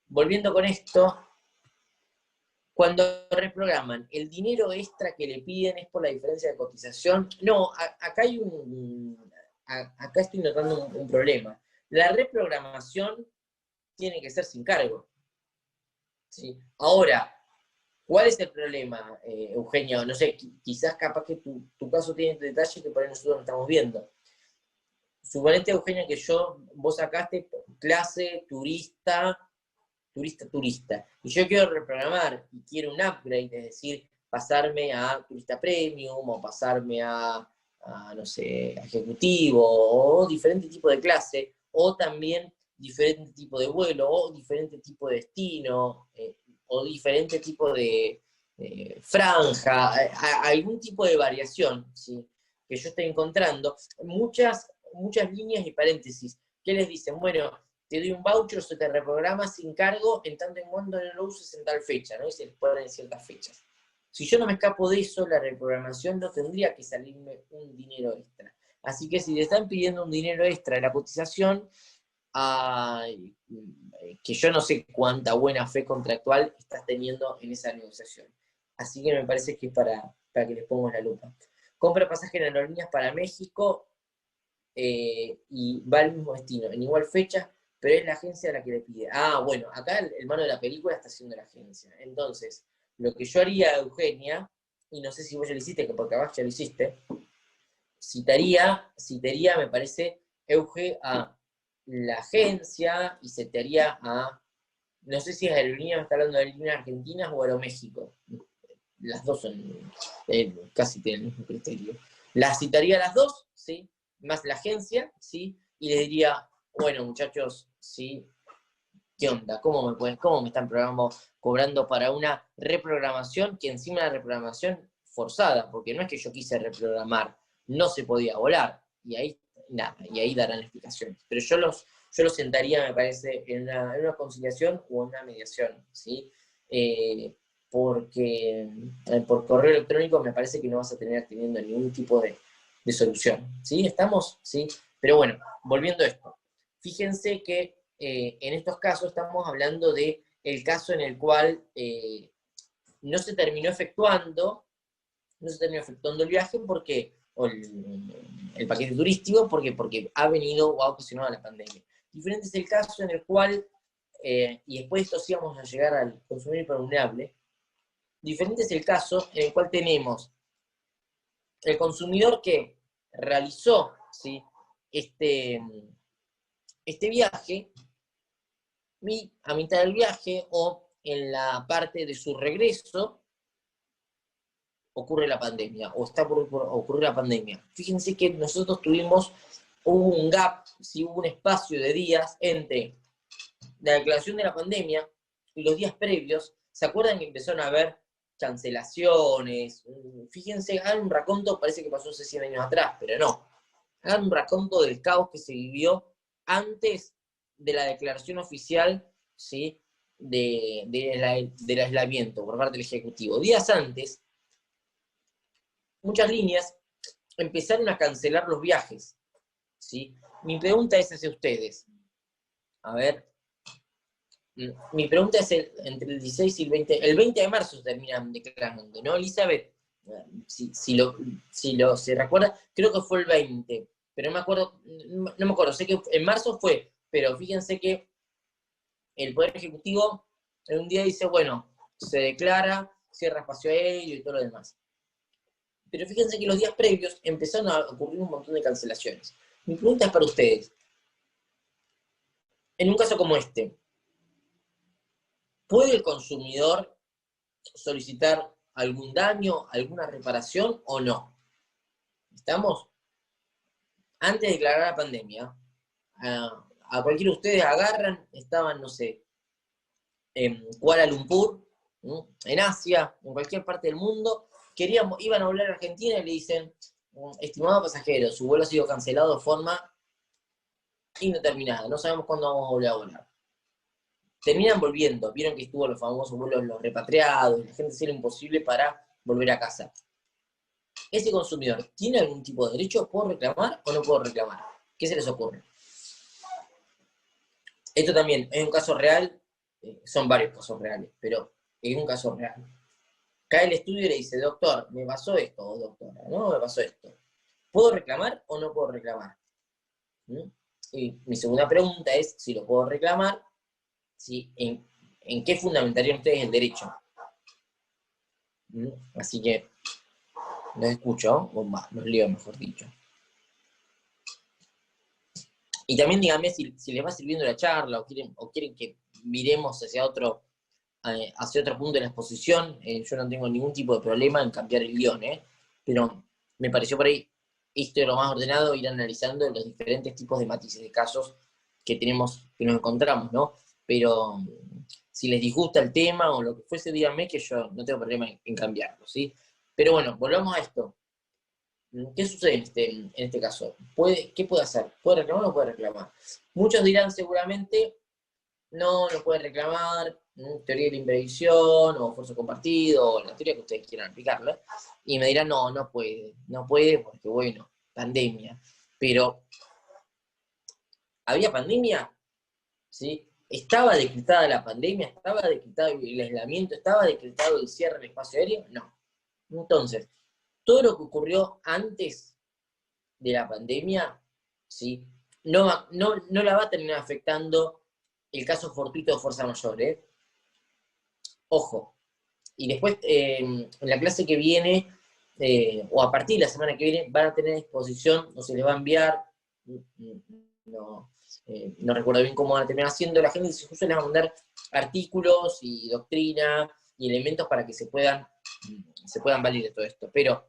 Volviendo con esto, cuando reprograman, ¿el dinero extra que le piden es por la diferencia de cotización? No, acá acá estoy notando un problema. La reprogramación tiene que ser sin cargo, ¿sí? Ahora, ¿cuál es el problema, Eugenio? No sé, quizás capaz que tu caso tiene detalles que por ahí nosotros no estamos viendo. Suponete, Eugenio, que vos sacaste clase turista, y yo quiero reprogramar y quiero un upgrade, es decir, pasarme a turista premium o pasarme a no sé, ejecutivo o diferente tipo de clase, o también diferente tipo de vuelo, o diferente tipo de destino, o diferente tipo de franja, algún tipo de variación, ¿sí? Que yo estoy encontrando. Muchas líneas y paréntesis que les dicen, bueno, te doy un voucher, se te reprograma sin cargo, en tanto en cuanto no lo uses en tal fecha, ¿no? Y se les ponen en ciertas fechas. Si yo no me escapo de eso, la reprogramación no tendría que salirme un dinero extra. Así que si le están pidiendo un dinero extra de la cotización, que yo no sé cuánta buena fe contractual estás teniendo en esa negociación. Así que me parece que es para que les pongamos la lupa. Compra pasaje en aerolíneas para México y va al mismo destino, en igual fecha, pero es la agencia la que le pide. Bueno, acá el mano de la película está haciendo la agencia. Entonces, lo que yo haría, Eugenia, y no sé si vos ya lo hiciste, que porque acá ya lo hiciste, citaría, me parece, Euge, a la agencia y citaría a, no sé si es aerolínea, me está hablando de aerolíneas argentinas o Aeroméxico. Las dos son, casi tienen el mismo criterio. Las citaría a las dos, ¿sí? Más la agencia, ¿sí? Y les diría, bueno, muchachos, ¿sí? ¿Qué onda? ¿Cómo me están cobrando para una reprogramación que encima la reprogramación forzada? Porque no es que yo quise reprogramar, no se podía volar. Y ahí, nada, y ahí darán explicaciones. Pero yo los sentaría, me parece, en una conciliación o en una mediación, ¿sí? Porque por correo electrónico me parece que no vas a tener teniendo ningún tipo de solución. ¿Sí? ¿Estamos? ¿Sí? Pero bueno, volviendo a esto. Fíjense que en estos casos estamos hablando de el caso en el cual no se terminó efectuando el viaje porque, o el paquete turístico porque ha venido o ha ocasionado la pandemia. Diferente es el caso en el cual, y después de esto sí vamos a llegar al consumidor vulnerable, diferente es el caso en el cual tenemos el consumidor que realizó, ¿sí?, este viaje, y a mitad del viaje o en la parte de su regreso ocurre la pandemia, o está por ocurrir la pandemia. Fíjense que nosotros hubo un gap, ¿sí?, hubo un espacio de días entre la declaración de la pandemia y los días previos. ¿Se acuerdan que empezaron a haber cancelaciones? Fíjense, hagan un raconto, parece que pasó hace 100 años atrás, pero no. Hagan un raconto del caos que se vivió antes de la declaración oficial, ¿sí?, del aislamiento por parte del Ejecutivo. Días antes, muchas líneas empezaron a cancelar los viajes, ¿sí? Mi pregunta es hacia ustedes. A ver, mi pregunta es entre el 16 y el 20 de marzo se terminan declarando, ¿no, Elizabeth? Si se recuerda, creo que fue el 20, pero no me acuerdo, sé que en marzo fue, pero fíjense que el Poder Ejecutivo en un día dice, bueno, se declara, cierra espacio aéreo y todo lo demás. Pero fíjense que los días previos empezaron a ocurrir un montón de cancelaciones. Mi pregunta es para ustedes. En un caso como este, ¿puede el consumidor solicitar algún daño, alguna reparación o no? ¿Estamos? Antes de declarar la pandemia, a cualquiera de ustedes agarran, estaban, no sé, en Kuala Lumpur, en Asia, en cualquier parte del mundo, iban a volar a Argentina y le dicen, estimado pasajero, su vuelo ha sido cancelado de forma indeterminada, no sabemos cuándo vamos a volver a volar. Terminan volviendo, vieron que estuvo los famosos vuelos, los repatriados, la gente hacía lo imposible para volver a casa. ¿Ese consumidor tiene algún tipo de derecho? ¿Puedo reclamar o no puedo reclamar? ¿Qué se les ocurre? Esto también es un caso real, son varios casos reales, pero es un caso real. Cae el estudio y le dice, doctor, me pasó esto, o doctora, no, me pasó esto. ¿Puedo reclamar o no puedo reclamar? Y mi segunda pregunta es, si lo puedo reclamar, ¿sí?, ¿en qué fundamentarían ustedes el derecho? Así que los escucho, o más, los leo, mejor dicho. Y también díganme si les va sirviendo la charla, o quieren que miremos hacia otro punto de la exposición. Yo no tengo ningún tipo de problema en cambiar el guión, pero me pareció por ahí esto es lo más ordenado, ir analizando los diferentes tipos de matices de casos que nos encontramos, ¿no? Pero si les disgusta el tema o lo que fuese, díganme que yo no tengo problema en cambiarlo, ¿sí? Pero bueno, volvamos a esto. ¿Qué sucede en este caso? ¿Qué puede hacer? ¿Puede reclamar o no puede reclamar? Muchos dirán seguramente, no puede reclamar, teoría de la imprevisión, o esfuerzo compartido, o la teoría que ustedes quieran aplicarla, y me dirán, no puede porque, bueno, pandemia. Pero, ¿había pandemia? ¿Sí? ¿Estaba decretada la pandemia? ¿Estaba decretado el aislamiento? ¿Estaba decretado el cierre del espacio aéreo? No. Entonces, todo lo que ocurrió antes de la pandemia, ¿sí?, no la va a terminar afectando el caso fortuito de fuerza mayor, Ojo. Y después, en la clase que viene, o a partir de la semana que viene, van a tener a disposición, o se les va a enviar, no recuerdo bien cómo van a terminar haciendo, la gente justo les va a mandar artículos y doctrina y elementos para que se puedan valer de todo esto. Pero,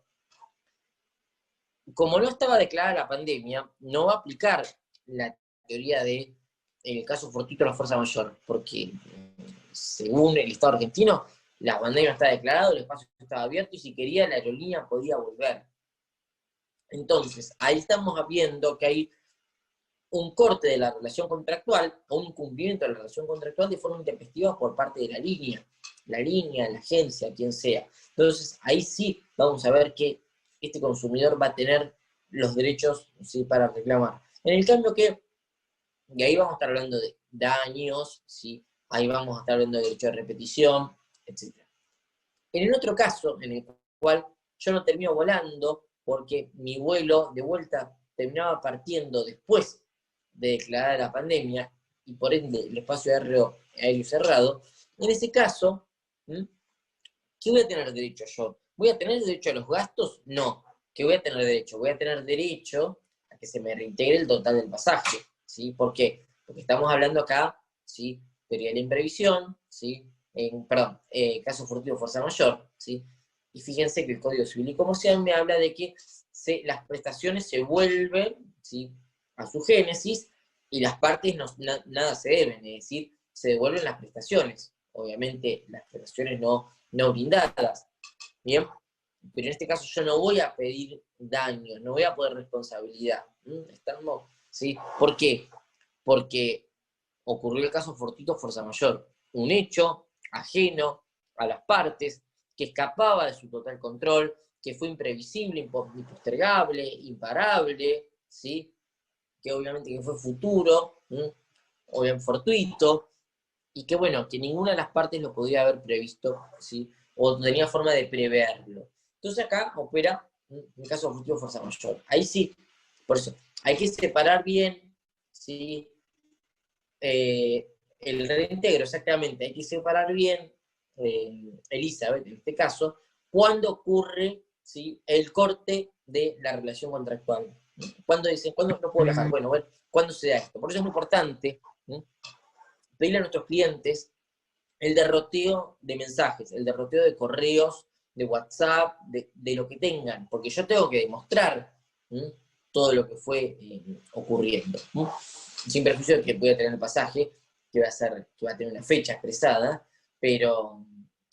como no estaba declarada la pandemia, no va a aplicar la teoría de el caso fortuito de la fuerza mayor, porque según el Estado argentino, la pandemia está declarada, el espacio estaba abierto y si quería la aerolínea podía volver. Entonces, ahí estamos viendo que hay un corte de la relación contractual o un incumplimiento de la relación contractual de forma intempestiva por parte de la línea, la agencia, quien sea. Entonces, ahí sí vamos a ver que este consumidor va a tener los derechos, ¿sí?, para reclamar. En el cambio que, y ahí vamos a estar hablando de daños, ¿sí? Ahí vamos a estar hablando de derecho de repetición, etc. En el otro caso, en el cual yo no termino volando porque mi vuelo de vuelta terminaba partiendo después de declarar la pandemia y por ende el espacio aéreo cerrado, en ese caso, ¿qué voy a tener derecho yo? ¿Voy a tener derecho a los gastos? No. ¿Qué voy a tener derecho? Voy a tener derecho a que se me reintegre el total del pasaje, ¿sí? ¿Por qué? Porque estamos hablando acá, ¿sí? Teoría de la imprevisión, ¿sí? Caso furtivo, fuerza mayor, ¿sí? Y fíjense que el Código Civil y Comercial me habla de que las prestaciones se vuelven, ¿sí? A su génesis y las partes nada se deben, es decir, se devuelven las prestaciones. Obviamente las prestaciones no brindadas, ¿bien? Pero en este caso yo no voy a pedir daños, no voy a poder responsabilidad. ¿Estamos? ¿Sí? ¿Por qué? Porque ocurrió el caso fortuito fuerza mayor, un hecho ajeno a las partes, que escapaba de su total control, que fue imprevisible, impostergable, imparable, ¿sí? Que obviamente que fue futuro, obviamente fortuito, y que bueno, que ninguna de las partes lo podía haber previsto, ¿sí? O tenía forma de preverlo. Entonces acá opera un caso objetivo de fuerza mayor. Ahí sí, por eso, hay que separar bien, ¿sí? El reintegro, exactamente, hay que separar bien, Elizabeth, en este caso, cuando ocurre, ¿sí? El corte de la relación contractual. ¿Cuándo dicen, cuándo no puedo viajar? Bueno, ¿cuándo se da esto? Por eso es muy importante, ¿sí? Pedirle a nuestros clientes el derroteo de mensajes, el derroteo de correos, de WhatsApp, de lo que tengan, porque yo tengo que demostrar todo lo que fue ocurriendo. Sin perjuicio de que voy a tener el pasaje, que va a tener una fecha expresada, pero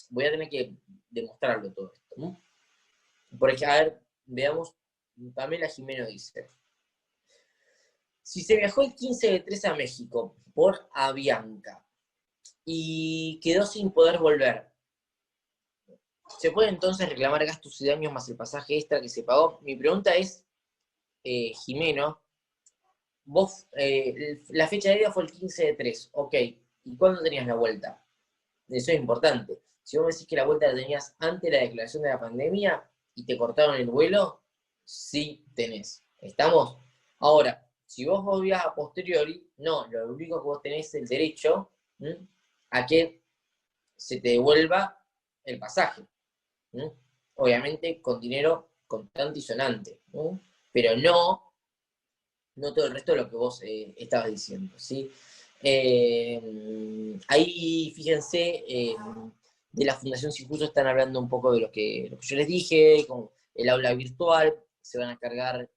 voy a tener que demostrarlo todo esto. Por ejemplo, a ver, veamos, Pamela Jimeno dice, si se viajó el 15/3 a México por Avianca, y quedó sin poder volver, ¿se puede entonces reclamar gastos y daños más el pasaje extra que se pagó? Mi pregunta es, Jimeno, vos, la fecha de ida fue el 15/3, ok, ¿y cuándo tenías la vuelta? Eso es importante. Si vos me decís que la vuelta la tenías antes de la declaración de la pandemia y te cortaron el vuelo, sí tenés. ¿Estamos? Ahora, si vos volvías a posteriori, no, lo único que vos tenés es el derecho a que se te devuelva el pasaje. Obviamente con dinero contante y sonante, pero no todo el resto de lo que vos estabas diciendo, ¿sí? Ahí, fíjense, de la Fundación Sin Justo están hablando un poco de lo que yo les dije, con el aula virtual, se van a cargar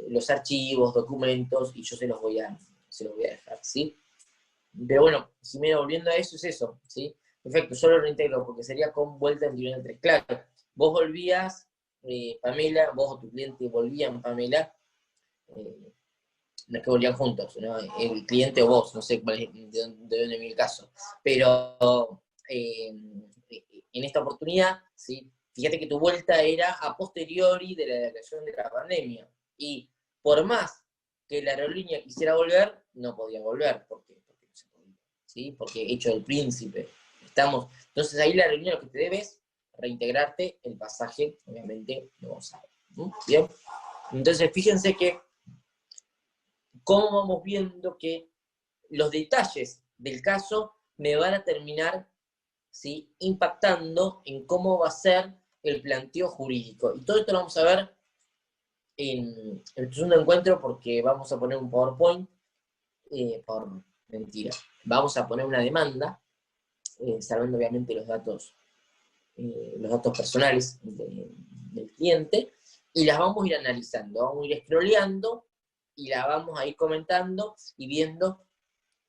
los archivos, documentos, y yo se los voy a dejar, ¿sí? Pero bueno, si me volviendo a eso, es eso, ¿sí? Perfecto, yo lo reintegro porque sería con vuelta en tribunal 3. Claro, vos volvías, Pamela, vos o tu cliente volvían, Pamela, no es que volvían juntos, ¿no? El cliente o vos, no sé de dónde viene el caso. Pero en esta oportunidad, ¿sí? Fíjate que tu vuelta era a posteriori de la declaración de la pandemia. Y por más que la aerolínea quisiera volver, no podía volver, porque no se podía, ¿sí? Porque hecho del príncipe. Estamos. Entonces ahí la aerolínea lo que te debe es reintegrarte el pasaje, obviamente, no vamos a ver. ¿Bien? Entonces fíjense que cómo vamos viendo que los detalles del caso me van a terminar, ¿sí? Impactando en cómo va a ser el planteo jurídico. Y todo esto lo vamos a ver en el segundo encuentro porque vamos a poner un PowerPoint, vamos a poner una demanda, salvando obviamente los datos personales del cliente, y las vamos a ir analizando, vamos a ir scrolleando y la vamos a ir comentando y viendo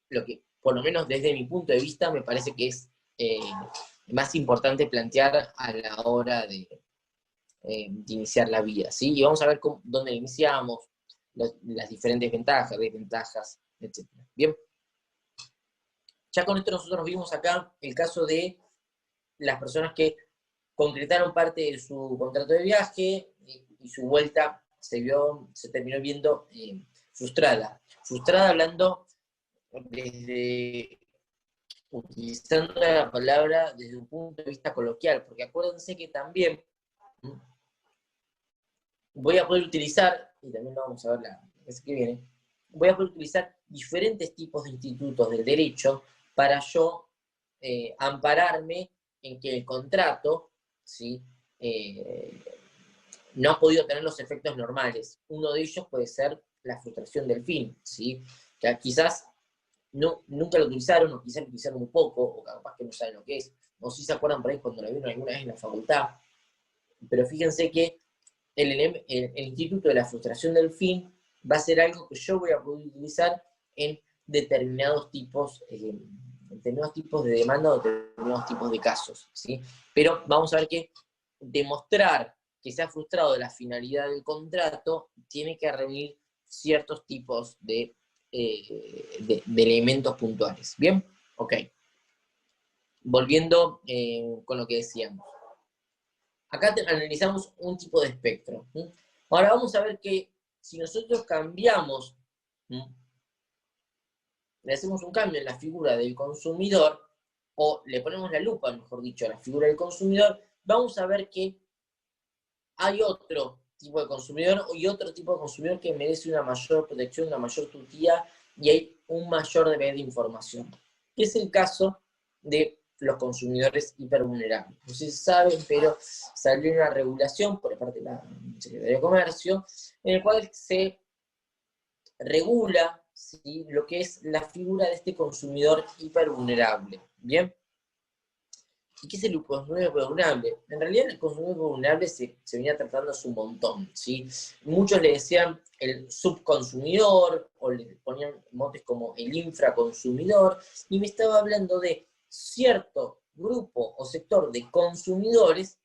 lo que, por lo menos desde mi punto de vista, me parece que es más importante plantear a la hora de iniciar la vía, ¿sí? Y vamos a ver dónde iniciamos, las diferentes ventajas, desventajas, etc. Bien. Ya con esto nosotros vimos acá el caso de las personas que concretaron parte de su contrato de viaje y su vuelta se terminó viendo frustrada. Frustrada hablando desde, utilizando la palabra desde un punto de vista coloquial, porque acuérdense que también voy a poder utilizar, y también lo vamos a ver la vez que viene, voy a poder utilizar diferentes tipos de institutos del derecho para yo ampararme en que el contrato, ¿sí? No ha podido tener los efectos normales. Uno de ellos puede ser la frustración del fin, ¿sí? Que quizás nunca lo utilizaron, o quizás lo utilizaron muy poco, o capaz que no saben lo que es, o si se acuerdan por ahí cuando lo vieron alguna vez en la facultad. Pero fíjense que el instituto de la frustración del fin va a ser algo que yo voy a poder utilizar en determinados tipos de demanda o determinados tipos de casos, ¿sí? Pero vamos a ver que demostrar que se ha frustrado de la finalidad del contrato tiene que reunir ciertos tipos de elementos puntuales. ¿Bien? Ok. Volviendo con lo que decíamos. Acá analizamos un tipo de espectro. Ahora vamos a ver que si nosotros cambiamos, le hacemos un cambio en la figura del consumidor, o le ponemos la lupa, mejor dicho, a la figura del consumidor, vamos a ver que hay otro tipo de consumidor y otro tipo de consumidor que merece una mayor protección, una mayor tutía, y hay un mayor deber de información. Que es el caso de los consumidores hipervulnerables. No sé si saben, pero salió una regulación por parte de la Secretaría de Comercio, en el cual se regula, ¿sí?, lo que es la figura de este consumidor hipervulnerable. ¿Bien? ¿Y qué es el consumidor vulnerable? En realidad el consumidor vulnerable se venía tratando hace un montón, ¿sí? Muchos le decían el subconsumidor, o le ponían motes como el infraconsumidor, y me estaba hablando de cierto grupo o sector de consumidores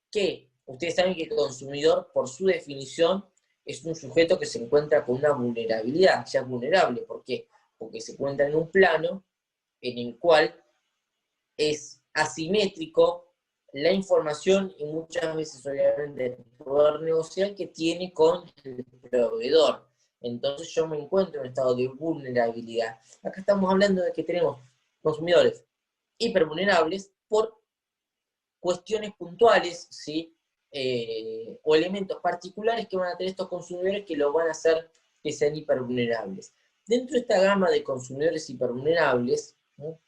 que, ustedes saben que el consumidor, por su definición, es un sujeto que se encuentra con una vulnerabilidad, ya es vulnerable. ¿Por qué? Porque se encuentra en un plano en el cual es asimétrico la información y muchas veces obviamente el poder negocial que tiene con el proveedor. Entonces yo me encuentro en un estado de vulnerabilidad. Acá estamos hablando de que tenemos consumidores hipervulnerables por cuestiones puntuales, ¿sí? O elementos particulares que van a tener estos consumidores que lo van a hacer que sean hipervulnerables. Dentro de esta gama de consumidores hipervulnerables, ¿no?,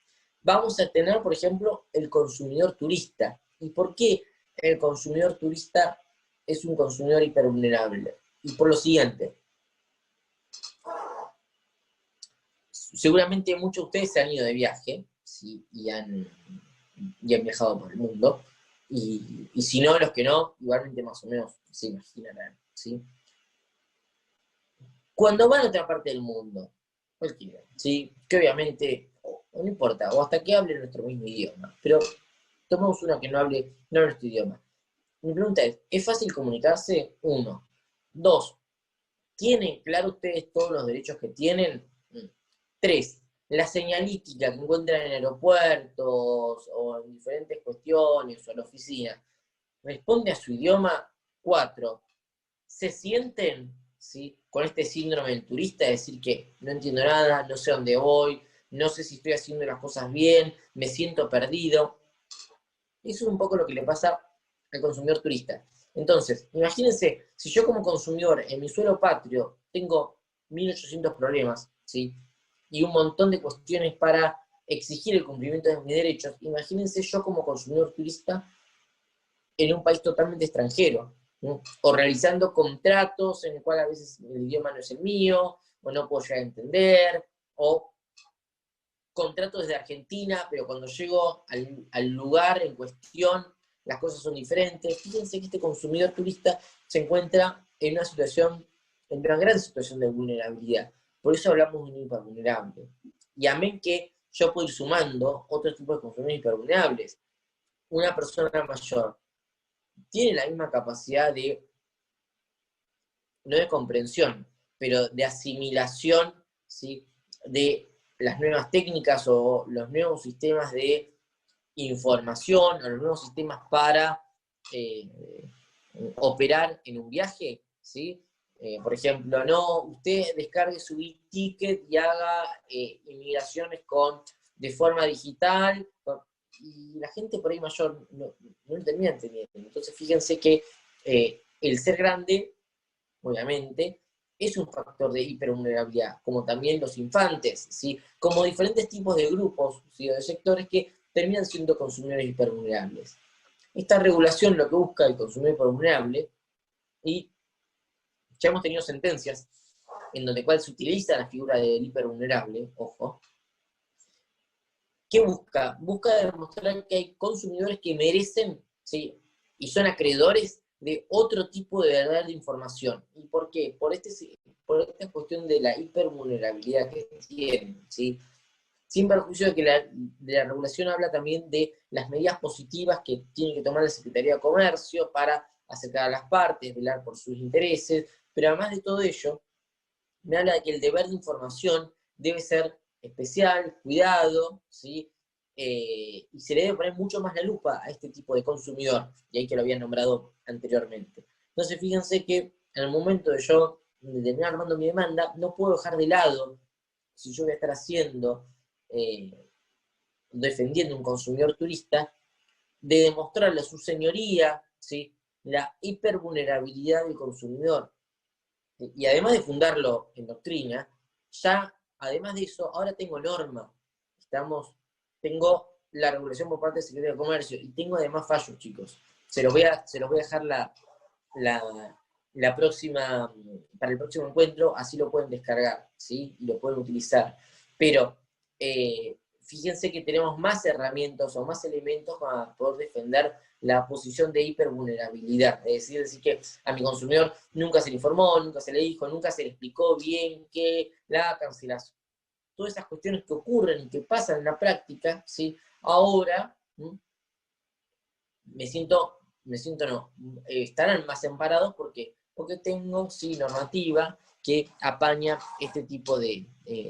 vamos a tener, por ejemplo, el consumidor turista. ¿Y por qué el consumidor turista es un consumidor hipervulnerable? Y por lo siguiente. Seguramente muchos de ustedes se han ido de viaje, ¿sí?, y han viajado por el mundo. Y si no, los que no, igualmente más o menos se imaginarán, ¿sí? Cuando van a otra parte del mundo, cualquiera, ¿sí?, que obviamente, no importa, o hasta que hable nuestro mismo idioma, pero tomamos uno que no hable nuestro idioma. Mi pregunta ¿es fácil comunicarse? 1. 2. ¿Tienen claro ustedes todos los derechos que tienen? 3. La señalística que encuentran en aeropuertos o en diferentes cuestiones o en la oficina, ¿responde a su idioma? 4. ¿Se sienten, ¿sí?, con este síndrome del turista, es decir, que no entiendo nada, no sé dónde voy, no sé si estoy haciendo las cosas bien, me siento perdido? Eso es un poco lo que le pasa al consumidor turista. Entonces, imagínense, si yo como consumidor en mi suelo patrio tengo 1800 problemas, ¿sí?, y un montón de cuestiones para exigir el cumplimiento de mis derechos, imagínense yo como consumidor turista en un país totalmente extranjero, ¿no?, o realizando contratos en el cual a veces el idioma no es el mío, o no puedo llegar a entender, o contratos desde Argentina, pero cuando llego al lugar en cuestión, las cosas son diferentes. Fíjense que este consumidor turista se encuentra en una situación, en una gran situación de vulnerabilidad. Por eso hablamos de un hipervulnerable. Y amén que yo puedo ir sumando otro tipo de consumidores hipervulnerables. Una persona mayor tiene la misma capacidad de, no de comprensión, pero de asimilación, ¿sí?, de las nuevas técnicas o los nuevos sistemas de información o los nuevos sistemas para operar en un viaje. ¿sí? Por ejemplo, no, usted descargue su e-ticket y haga inmigraciones de forma digital, y la gente por ahí mayor no lo termina entendiendo. Entonces fíjense que el ser grande, obviamente, es un factor de hipervulnerabilidad, como también los infantes, ¿sí? Como diferentes tipos de grupos, ¿sí? O de sectores que terminan siendo consumidores hipervulnerables. Esta regulación lo que busca el consumidor hipervulnerable, y ya hemos tenido sentencias en donde cual se utiliza la figura del hipervulnerable, ojo. ¿Qué busca? Busca demostrar que hay consumidores que merecen, ¿sí? Y son acreedores de otro tipo de verdad de información. ¿Y por qué? Por esta cuestión de la hipervulnerabilidad que tienen, ¿sí? Sin perjuicio de que de la regulación habla también de las medidas positivas que tiene que tomar la Secretaría de Comercio para acercar a las partes, velar por sus intereses, pero además de todo ello, me habla de que el deber de información debe ser especial, cuidado, ¿sí? Y se le debe poner mucho más la lupa a este tipo de consumidor, y ahí que lo había nombrado anteriormente. Entonces, fíjense que en el momento de yo terminar armando mi demanda, no puedo dejar de lado, si yo voy a estar haciendo, defendiendo un consumidor turista, de demostrarle a su señoría, ¿sí? La hipervulnerabilidad del consumidor. Y además de fundarlo en doctrina, ya, además de eso, ahora tengo norma. Tengo la regulación por parte del Secretario de Comercio y tengo además fallos, chicos. Se los voy a dejar la próxima, para el próximo encuentro, así lo pueden descargar, ¿sí? Y lo pueden utilizar. Pero fíjense que tenemos más herramientas o más elementos para poder defender la posición de hipervulnerabilidad. Es decir que a mi consumidor nunca se le informó, nunca se le dijo, nunca se le explicó bien que la cancelación, todas esas cuestiones que ocurren y que pasan en la práctica, ¿sí? Ahora estarán más amparados porque tengo, sí, normativa que apaña este tipo de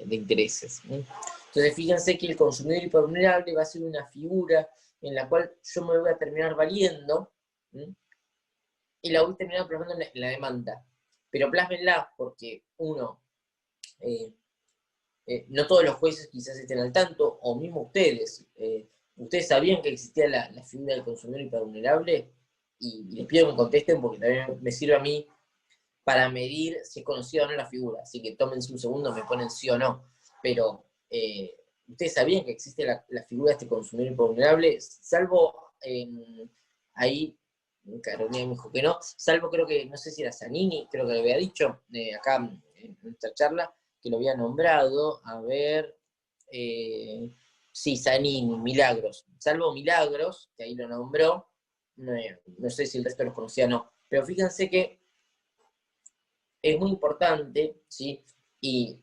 intereses. Entonces, fíjense que el consumidor hipervulnerable va a ser una figura en la cual yo me voy a terminar valiendo, y la voy a terminar plasmando en la demanda. Pero plásmenla porque, uno, no todos los jueces quizás estén al tanto, o mismo ustedes. ¿Ustedes sabían que existía la figura del consumidor hipervulnerable? Y les pido que me contesten porque también me sirve a mí para medir si es conocida o no la figura. Así que tómense un segundo, me ponen sí o no. Pero, ¿ustedes sabían que existe la figura de este consumidor hipervulnerable? Salvo ahí, Carolina me dijo que no, salvo creo que, no sé si era Zanini, creo que lo había dicho acá en nuestra charla, que lo había nombrado, a ver, sí, Zanini, Milagros, salvo Milagros, que ahí lo nombró, no sé si el resto los conocía o no, pero fíjense que es muy importante, ¿sí? Y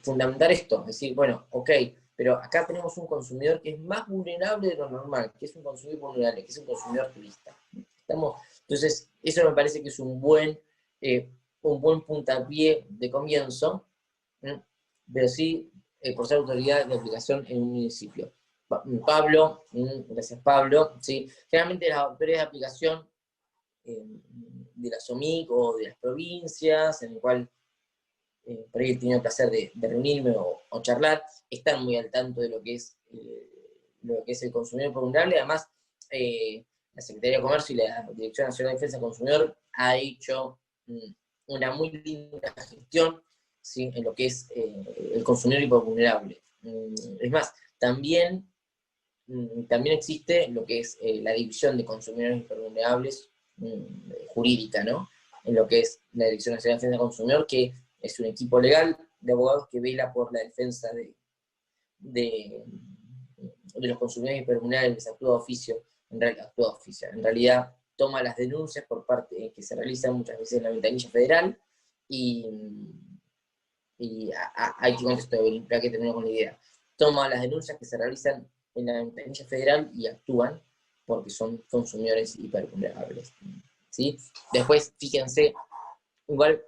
fundamentar esto, es decir, bueno, ok, pero acá tenemos un consumidor que es más vulnerable de lo normal, que es un consumidor vulnerable, que es un consumidor turista. Entonces, eso me parece que es un buen puntapié de comienzo, pero sí, por ser autoridad de aplicación en un municipio. Pablo, gracias Pablo, ¿sí? Generalmente las autoridades de aplicación de la SOMIC o de las provincias, en el cual por ahí he tenido el placer de reunirme o charlar, están muy al tanto de lo que es el consumidor vulnerable. Además, la Secretaría de Comercio y la Dirección Nacional de Defensa del Consumidor ha hecho una muy linda gestión, ¿sí? En lo que es el consumidor hipervulnerable. Es más, también existe lo que es la división de consumidores hipervulnerables jurídica, ¿no? En lo que es la Dirección Nacional de Defensa del Consumidor, que es un equipo legal de abogados que vela por la defensa de los consumidores hipervulnerables, actúa de oficio. En realidad toma las denuncias por parte que se realizan muchas veces en la ventanilla federal y hay que contestar, para que termino con la idea. Toma las denuncias que se realizan en la ventanilla federal y actúan porque son consumidores hipervulnerables, ¿sí? Después, fíjense, igual,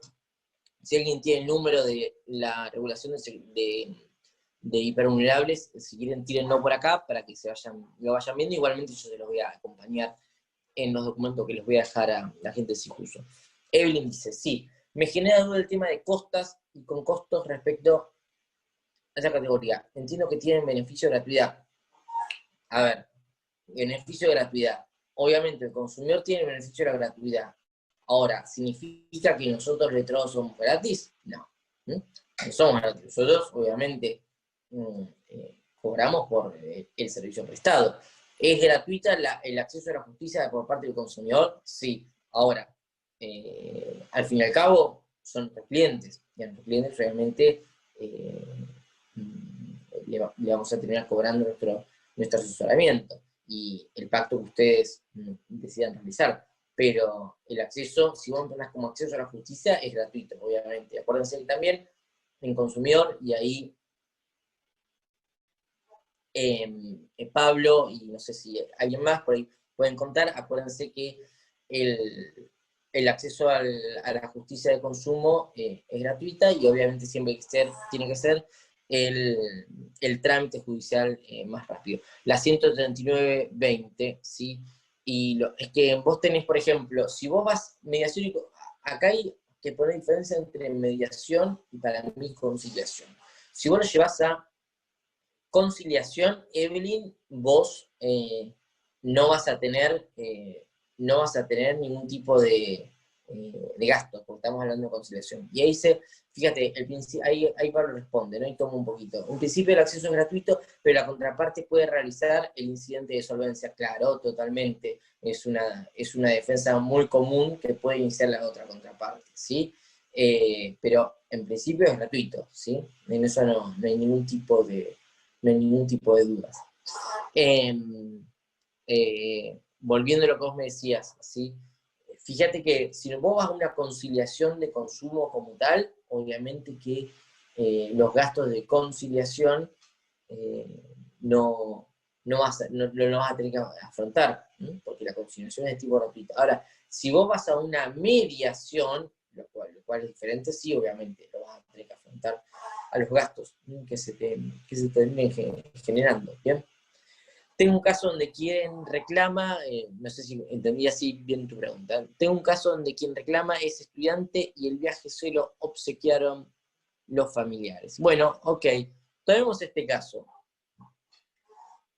si alguien tiene el número de la regulación de hipervulnerables, si quieren, tírenlo por acá para que lo vayan viendo. Igualmente yo se los voy a acompañar en los documentos que les voy a dejar a la gente de Sijuso. Evelyn dice, sí, me genera duda el tema de costas y con costos respecto a esa categoría. Entiendo que tienen beneficio de gratuidad. A ver, beneficio de gratuidad. Obviamente el consumidor tiene beneficio de la gratuidad. Ahora, ¿significa que nosotros letrados somos gratis? No. No somos gratis. Nosotros, obviamente, cobramos por el servicio prestado. ¿Es gratuita el acceso a la justicia por parte del consumidor? Sí. Ahora, al fin y al cabo, son nuestros clientes. Y a nuestros clientes, realmente, le vamos a terminar cobrando nuestro asesoramiento y el pacto que ustedes decidan realizar. Pero el acceso, si vos entras como acceso a la justicia, es gratuito, obviamente. Acuérdense que también en consumidor, y ahí Pablo, y no sé si alguien más por ahí pueden contar, acuérdense que el acceso a la justicia de consumo es gratuita y obviamente siempre tiene que ser el trámite judicial más rápido. La 139.20, ¿sí? Y es que vos tenés, por ejemplo, si vos vas mediación y acá hay que poner diferencia entre mediación y para mí conciliación. Si vos lo llevas a conciliación, Evelyn, vos no vas a tener ningún tipo de gastos, porque estamos hablando de conciliación. Y ahí fíjate, ahí Pablo responde, ¿no? Y toma un poquito. En principio el acceso es gratuito, pero la contraparte puede realizar el incidente de solvencia. Claro, totalmente. Es una defensa muy común que puede iniciar la otra contraparte, ¿sí? Pero en principio es gratuito, ¿sí? En eso no hay ningún tipo de dudas. Volviendo a lo que vos me decías, ¿sí? Fíjate que si vos vas a una conciliación de consumo como tal, obviamente que los gastos de conciliación no vas a tener que afrontar, ¿sí? Porque la conciliación es de tipo gratuito. Ahora, si vos vas a una mediación, lo cual es diferente, sí, obviamente, lo vas a tener que afrontar a los gastos que se terminen generando, ¿bien? Tengo un caso donde quien reclama, no sé si entendí así bien tu pregunta, tengo un caso donde quien reclama es estudiante y el viaje se lo obsequiaron los familiares. Bueno, ok, tomemos este caso.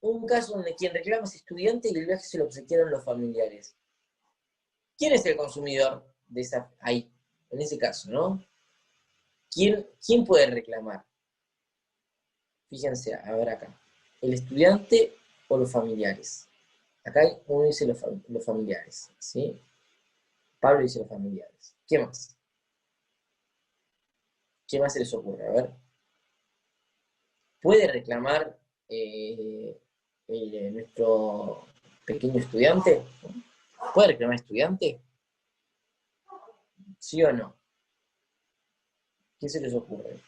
Un caso donde quien reclama es estudiante y el viaje se lo obsequiaron los familiares. ¿Quién es el consumidor de ahí, en ese caso, no? ¿Quién puede reclamar? Fíjense, a ver acá. ¿El estudiante o los familiares? Acá uno dice los familiares, ¿sí? Pablo dice los familiares. ¿Qué más? ¿Qué más se les ocurre? A ver. ¿Puede reclamar nuestro pequeño estudiante? ¿Puede reclamar estudiante? ¿Sí o no? ¿Qué se les ocurre?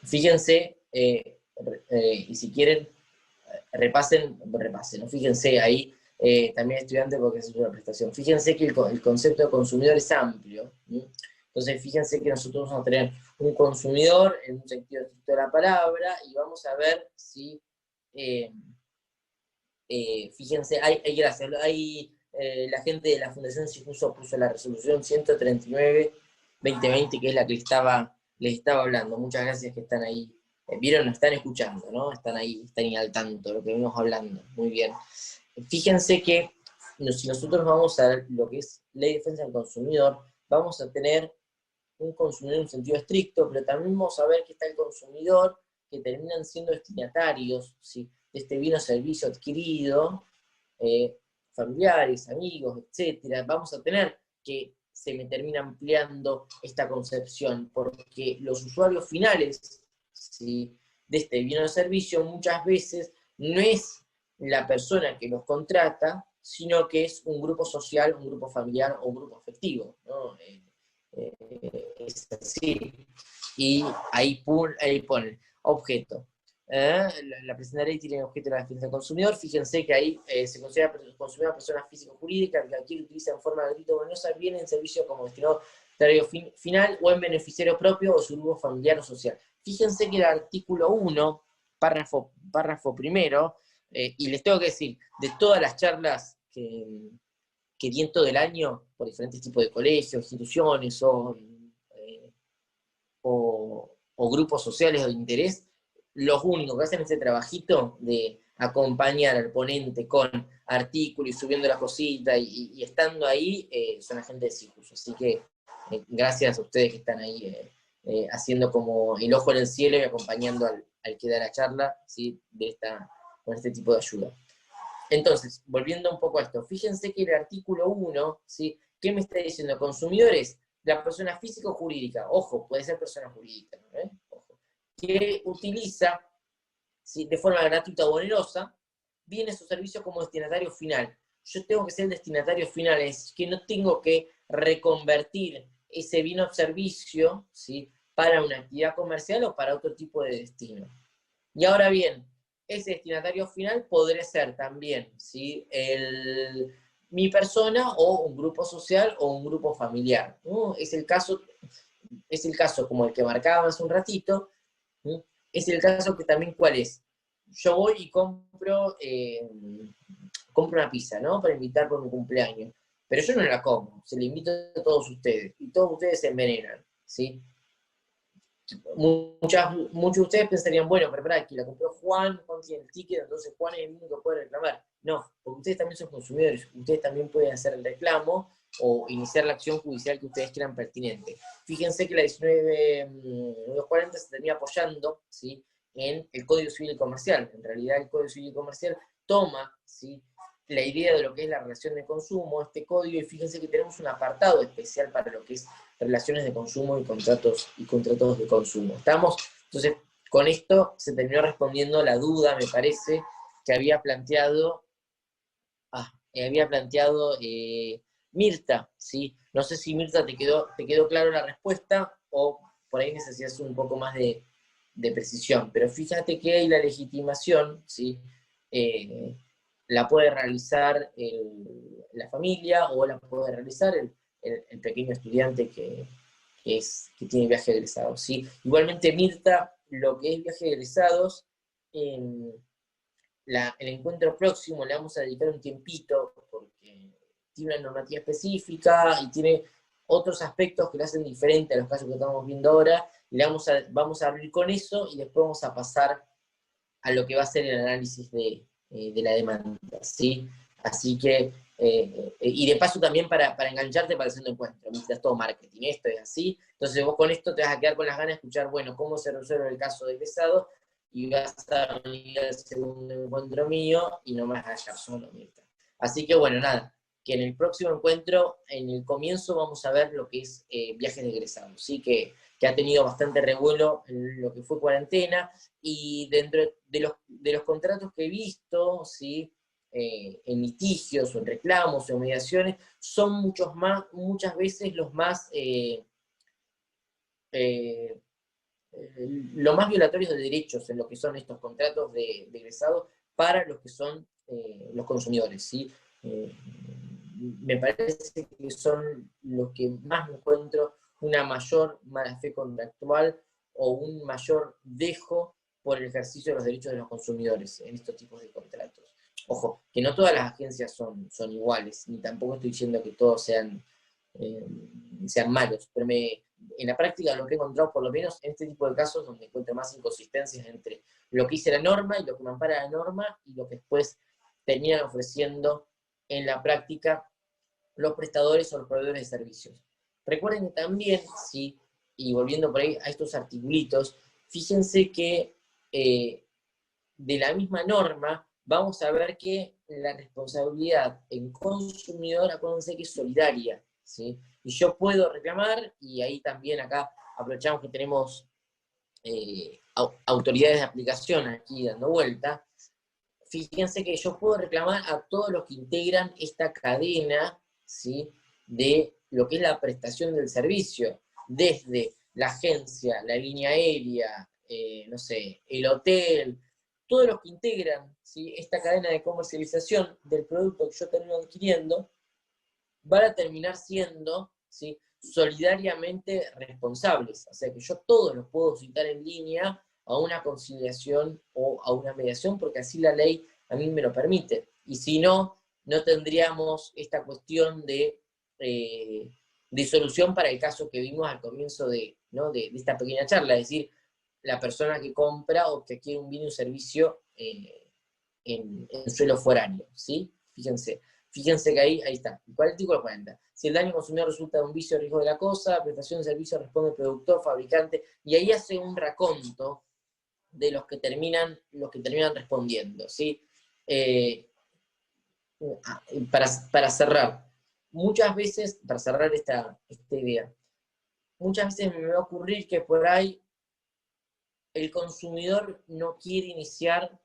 Fíjense, y si quieren, repasen, ¿no? Fíjense ahí, también estudiante porque es una prestación. Fíjense que el concepto de consumidor es amplio, ¿sí? Entonces, fíjense que nosotros vamos a tener un consumidor en un sentido estricto de la palabra y vamos a ver si, fíjense, gracias, la gente de la Fundación Sifuso puso la resolución 139-2020, que es la que les estaba hablando. Muchas gracias que están ahí. Vieron, nos están escuchando, ¿no? Están ahí al tanto de lo que venimos hablando. Muy bien. Fíjense que si nosotros vamos a lo que es Ley de Defensa del Consumidor, vamos a tener un consumidor en un sentido estricto, pero también vamos a ver que está el consumidor que terminan siendo destinatarios, ¿sí?, de este bien o servicio adquirido, familiares, amigos, etcétera. Vamos a tener que se me termina ampliando esta concepción, porque los usuarios finales, ¿sí?, de este bien o servicio muchas veces no es la persona que los contrata, sino que es un grupo social, un grupo familiar o un grupo afectivo, ¿no? Es así. Y ahí ponen objeto. La presente ley tiene objeto de la defensa del consumidor. Fíjense que ahí se considera consumidor persona física o jurídica que adquiere, utiliza en forma gratuita o venosa bien en servicio como destinado tarea final o en beneficiario propio o su grupo familiar o social. Fíjense que el artículo 1, párrafo primero, y les tengo que decir, de todas las charlas que di en todo el año por diferentes tipos de colegios, instituciones o grupos sociales o de interés, los únicos que hacen este trabajito de acompañar al ponente con artículos y subiendo las cositas y estando ahí, son la gente de CIJUS. Así que gracias a ustedes que están ahí haciendo como el ojo en el cielo y acompañando al que da la charla, ¿sí? Con este tipo de ayuda. Entonces, volviendo un poco a esto, fíjense que el artículo 1, ¿sí? ¿Qué me está diciendo? Consumidores, la persona física o jurídica, ojo, puede ser persona jurídica, ¿no? Ojo, que utiliza, ¿sí?, de forma gratuita o onerosa, bienes o servicios como destinatario final. Yo tengo que ser el destinatario final, es que no tengo que reconvertir ese bien o servicio, ¿sí?, para una actividad comercial o para otro tipo de destino. Y ahora bien, ese destinatario final podría ser también, ¿sí?, mi persona o un grupo social o un grupo familiar, ¿no? Es el caso como el que marcaba hace un ratito, ¿no? Es el caso que también, ¿cuál es? Yo voy y compro una pizza, ¿no? Para invitar por mi cumpleaños. Pero yo no la como, se la invito a todos ustedes. Y todos ustedes se envenenan, ¿sí? Muchos de ustedes pensarían, bueno, pero para que la compró Juan tiene el ticket, entonces Juan es el único que puede reclamar. No, porque ustedes también son consumidores, ustedes también pueden hacer el reclamo o iniciar la acción judicial que ustedes quieran pertinente. Fíjense que la 19.240 se termina apoyando, ¿sí?, en el Código Civil y Comercial. En realidad el Código Civil y Comercial toma, ¿sí?, la idea de lo que es la relación de consumo, este código, y fíjense que tenemos un apartado especial para lo que es relaciones de consumo y contratos de consumo. ¿Estamos? Entonces, con esto se terminó respondiendo la duda, me parece, que había planteado Mirta, ¿sí? No sé si Mirta te quedó claro la respuesta o por ahí necesitas un poco más de precisión, pero fíjate que hay la legitimación, ¿sí? La puede realizar la familia o la puede realizar el pequeño estudiante que tiene viaje de egresados, ¿sí? Igualmente, Mirta, lo que es viaje de egresados, el encuentro próximo le vamos a dedicar un tiempito porque tiene una normativa específica y tiene otros aspectos que lo hacen diferente a los casos que estamos viendo ahora, y vamos a abrir con eso y después vamos a pasar a lo que va a ser el análisis de la demanda, ¿sí? Así que, y de paso también para engancharte para el segundo encuentro, mientras todo marketing, esto es así, entonces vos con esto te vas a quedar con las ganas de escuchar, bueno, cómo se resuelve el caso de egresado, y vas a venir al segundo encuentro mío, y no me vas a hallar solo, Mirta. Así que bueno, nada, que en el próximo encuentro, en el comienzo vamos a ver lo que es viajes de egresados, ¿sí? Que ha tenido bastante revuelo en lo que fue cuarentena, y dentro de los contratos que he visto, ¿sí?, en litigios o en reclamos o en mediaciones, son muchas veces los más violatorios de derechos en lo que son estos contratos de egresados para los que son los consumidores, ¿sí? Me parece que son los que más encuentro una mayor mala fe contractual o un mayor dejo por el ejercicio de los derechos de los consumidores en estos tipos de contratos. Ojo, que no todas las agencias son iguales, ni tampoco estoy diciendo que todos sean malos, pero en la práctica lo que he encontrado, por lo menos en este tipo de casos, donde encuentro más inconsistencias entre lo que dice la norma y lo que me ampara la norma y lo que después terminan ofreciendo en la práctica los prestadores o los proveedores de servicios. Recuerden que también, sí, y volviendo por ahí a estos articulitos, fíjense que de la misma norma vamos a ver que la responsabilidad en consumidor, acuérdense que es solidaria, ¿sí? Y yo puedo reclamar, y ahí también acá aprovechamos que tenemos autoridades de aplicación aquí dando vuelta. Fíjense que yo puedo reclamar a todos los que integran esta cadena, ¿sí?, de lo que es la prestación del servicio, desde la agencia, la línea aérea, no sé, el hotel, todos los que integran, ¿sí?, esta cadena de comercialización del producto que yo termino adquiriendo, van a terminar siendo, ¿sí?, solidariamente responsables. O sea que yo todos los puedo citar en línea a una conciliación o a una mediación, porque así la ley a mí me lo permite. Y si no, no tendríamos esta cuestión de solución para el caso que vimos al comienzo ¿no? de esta pequeña charla, es decir, la persona que compra o que adquiere un bien y un servicio en suelo foráneo, ¿sí? Fíjense que ahí está. ¿Cuál es el artículo 40? Si el daño consumidor resulta de un vicio o riesgo de la cosa, prestación de servicio responde el productor, fabricante, y ahí hace un raconto de los que terminan respondiendo, ¿sí? Para cerrar, muchas veces, para cerrar esta idea, muchas veces me va a ocurrir que por ahí el consumidor no quiere iniciar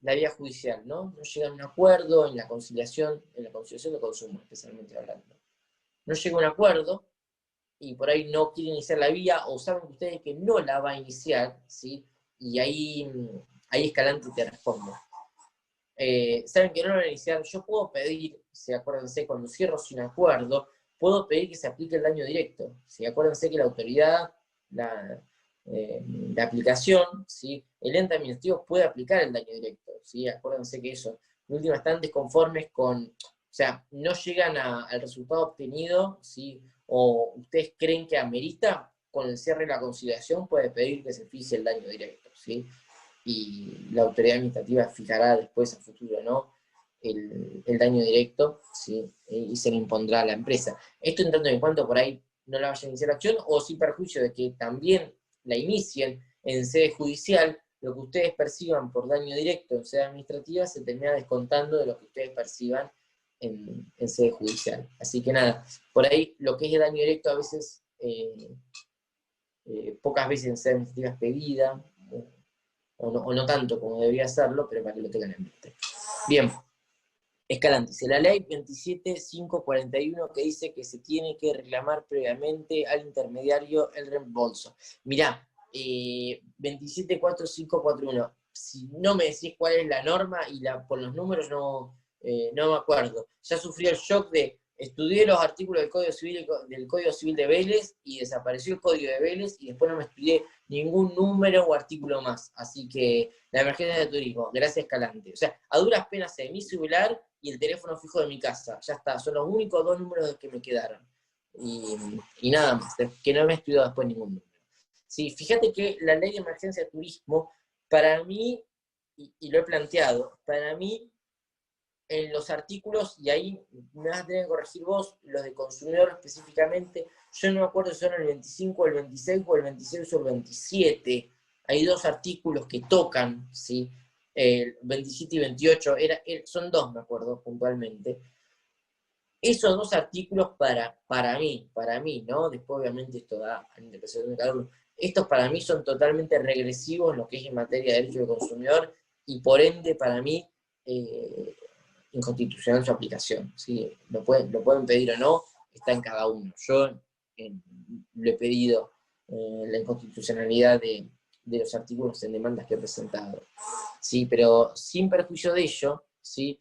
la vía judicial, ¿no? No llega a un acuerdo en la conciliación de consumo, especialmente hablando. No llega a un acuerdo y por ahí no quiere iniciar la vía, o saben ustedes que no la va a iniciar, ¿sí? Y ahí Escalante te responde. Saben que no lo van a iniciar, yo puedo pedir, si acuérdense, cuando cierro sin acuerdo, puedo pedir que se aplique el daño directo. Si acuérdense que la autoridad, la aplicación, ¿sí? El ente administrativo puede aplicar el daño directo, ¿sí? Acuérdense que eso, en última, están desconformes con, o sea, no llegan al resultado obtenido, ¿sí? O ustedes creen que amerita, con el cierre de la conciliación puede pedir que se fije el daño directo, ¿sí? Y la autoridad administrativa fijará después a futuro, ¿no? El daño directo, ¿sí? Y se le impondrá a la empresa. Esto en tanto en cuanto por ahí no la vayan a iniciar la acción, o sin perjuicio de que también la inicien en sede judicial, lo que ustedes perciban por daño directo en sede administrativa se termina descontando de lo que ustedes perciban en sede judicial. Así que nada, por ahí lo que es el daño directo a veces, pocas veces en sede administrativa es pedida, o no tanto como debería hacerlo, pero para que lo tengan en mente. Bien, Escalante, dice la ley 27.541 que dice que se tiene que reclamar previamente al intermediario el reembolso. Mirá, 27.4541, si no me decís cuál es la norma y por los números no me acuerdo. Ya sufrí el shock de estudié los artículos del Código Civil de Vélez y desapareció el Código de Vélez y después no me estudié ningún número o artículo más. Así que la emergencia de turismo, gracias Escalante. O sea, a duras penas sé mi celular y el teléfono fijo de mi casa. Ya está, son los únicos 2 números que me quedaron. Y nada más, que no me he estudiado después ningún número. Sí, fíjate que la ley de emergencia de turismo, para mí, y lo he planteado, para mí, en los artículos, y ahí me vas a tener que corregir vos, los de consumidor específicamente, yo no me acuerdo si son el 25, el 26, o el 26 o el 27, hay 2 artículos que tocan, ¿sí? El 27 y 28, son 2, me acuerdo puntualmente. Esos 2 artículos para mí, ¿no? Después obviamente esto da a la interpretación de cada uno. Estos para mí son totalmente regresivos en lo que es en materia de derecho del consumidor, y por ende para mí inconstitucional su aplicación, ¿sí? Lo pueden pedir o no, está en cada uno. Yo lo he pedido la inconstitucionalidad de los artículos en demandas que he presentado, ¿sí? Pero sin perjuicio de ello, ¿sí?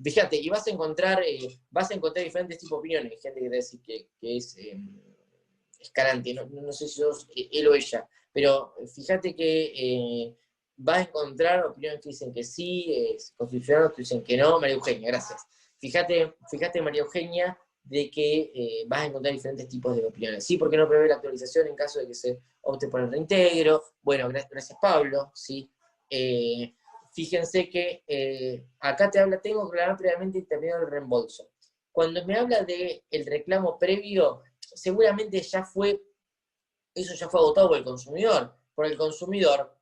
Fíjate, y vas a encontrar diferentes tipos de opiniones. Hay gente que te dice que es Escalante, no sé si sos él o ella, pero fíjate que vas a encontrar opiniones que dicen que sí, constitucionales que dicen que no. María Eugenia, gracias. Fíjate, María Eugenia, de que vas a encontrar diferentes tipos de opiniones. Sí, porque no prevé la actualización en caso de que se opte por el reintegro. Bueno, gracias Pablo, ¿sí? Fíjense que acá tengo que reclamar previamente y terminado el reembolso. Cuando me habla del reclamo previo, seguramente eso ya fue agotado por el consumidor. Por el consumidor,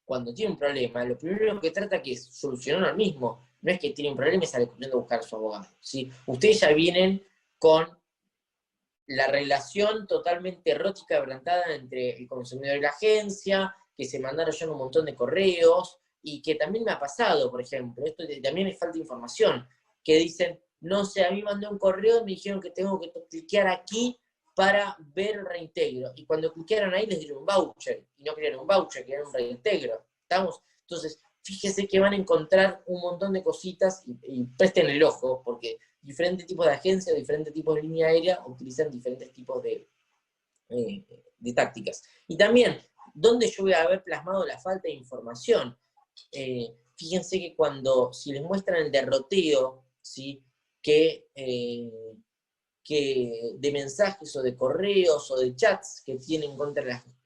cuando tiene un problema, lo primero que trata que es solucionarlo al mismo. No es que tiene un problema y sale corriendo a buscar a su abogado, ¿sí? Ustedes ya vienen con la relación totalmente erótica plantada entre el consumidor y la agencia, que se mandaron ya un montón de correos, y que también me ha pasado, por ejemplo, esto también me falta información, que dicen, no sé, a mí mandé un correo y me dijeron que tengo que cliquear aquí para ver el reintegro, y cuando cliquearon ahí les dieron un voucher, y no querían un voucher, querían un reintegro, ¿estamos? Entonces, fíjese que van a encontrar un montón de cositas, y presten el ojo, porque diferentes tipos de agencias, diferentes tipos de línea aérea utilizan diferentes tipos de tácticas. Y también, ¿dónde yo voy a haber plasmado la falta de información? fíjense que si les muestran el derroteo, ¿sí? que de mensajes o de correos o de chats que tienen con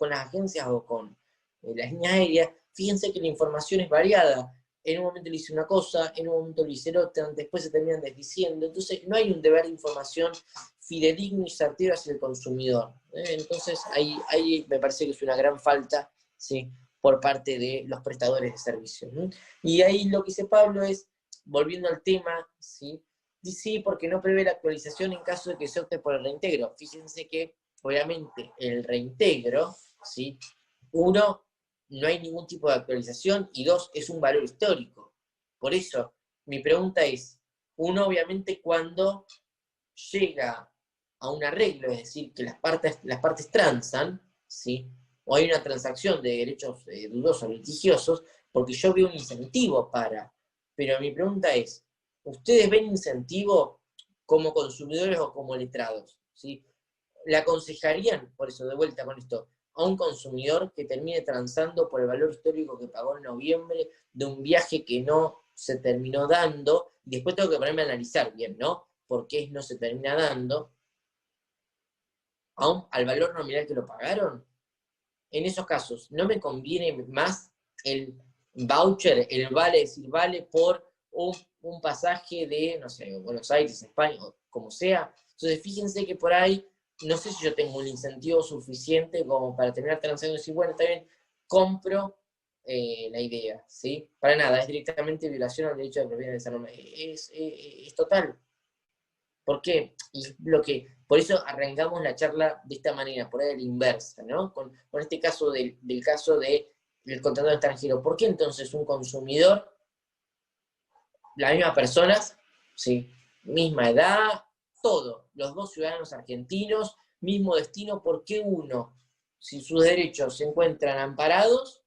las agencias o con las líneas aéreas, fíjense que la información es variada. En un momento le dice una cosa, en un momento le dice otra, después se terminan desdiciendo. Entonces no hay un deber de información fidedigno y certero hacia el consumidor. Entonces ahí me parece que es una gran falta, ¿sí? por parte de los prestadores de servicios. Y ahí lo que dice Pablo es, volviendo al tema, ¿sí? Sí, porque no prevé la actualización en caso de que se opte por el reintegro. Fíjense que, obviamente, el reintegro, ¿sí? Uno, no hay ningún tipo de actualización, y dos, es un valor histórico. Por eso, mi pregunta es, uno, obviamente, cuando llega a un arreglo, es decir, que las partes transan, ¿sí? o hay una transacción de derechos dudosos, litigiosos, porque yo veo un incentivo para. Pero mi pregunta es, ¿ustedes ven incentivo como consumidores o como letrados? ¿Sí? ¿Le aconsejarían, por eso de vuelta con esto, a un consumidor que termine transando por el valor histórico que pagó en noviembre de un viaje que no se terminó dando? Y después tengo que ponerme a analizar bien, ¿no? ¿Por qué no se termina dando? Al valor nominal que lo pagaron. En esos casos, ¿no me conviene más el voucher, el vale, es decir, vale por un pasaje de, no sé, Buenos Aires, España, o como sea? Entonces, fíjense que por ahí, no sé si yo tengo un incentivo suficiente como para terminar transando y decir, bueno, está bien, compro la idea, ¿sí? Para nada, es directamente violación al derecho de propiedad de esa norma. Es total. ¿Por qué? Por eso arrancamos la charla de esta manera, por ahí a la inversa, ¿no? Con este caso del caso del contratado extranjero. ¿Por qué entonces un consumidor, las mismas personas, ¿sí? misma edad, todo, los dos ciudadanos argentinos, mismo destino, ¿por qué uno, si sus derechos se encuentran amparados,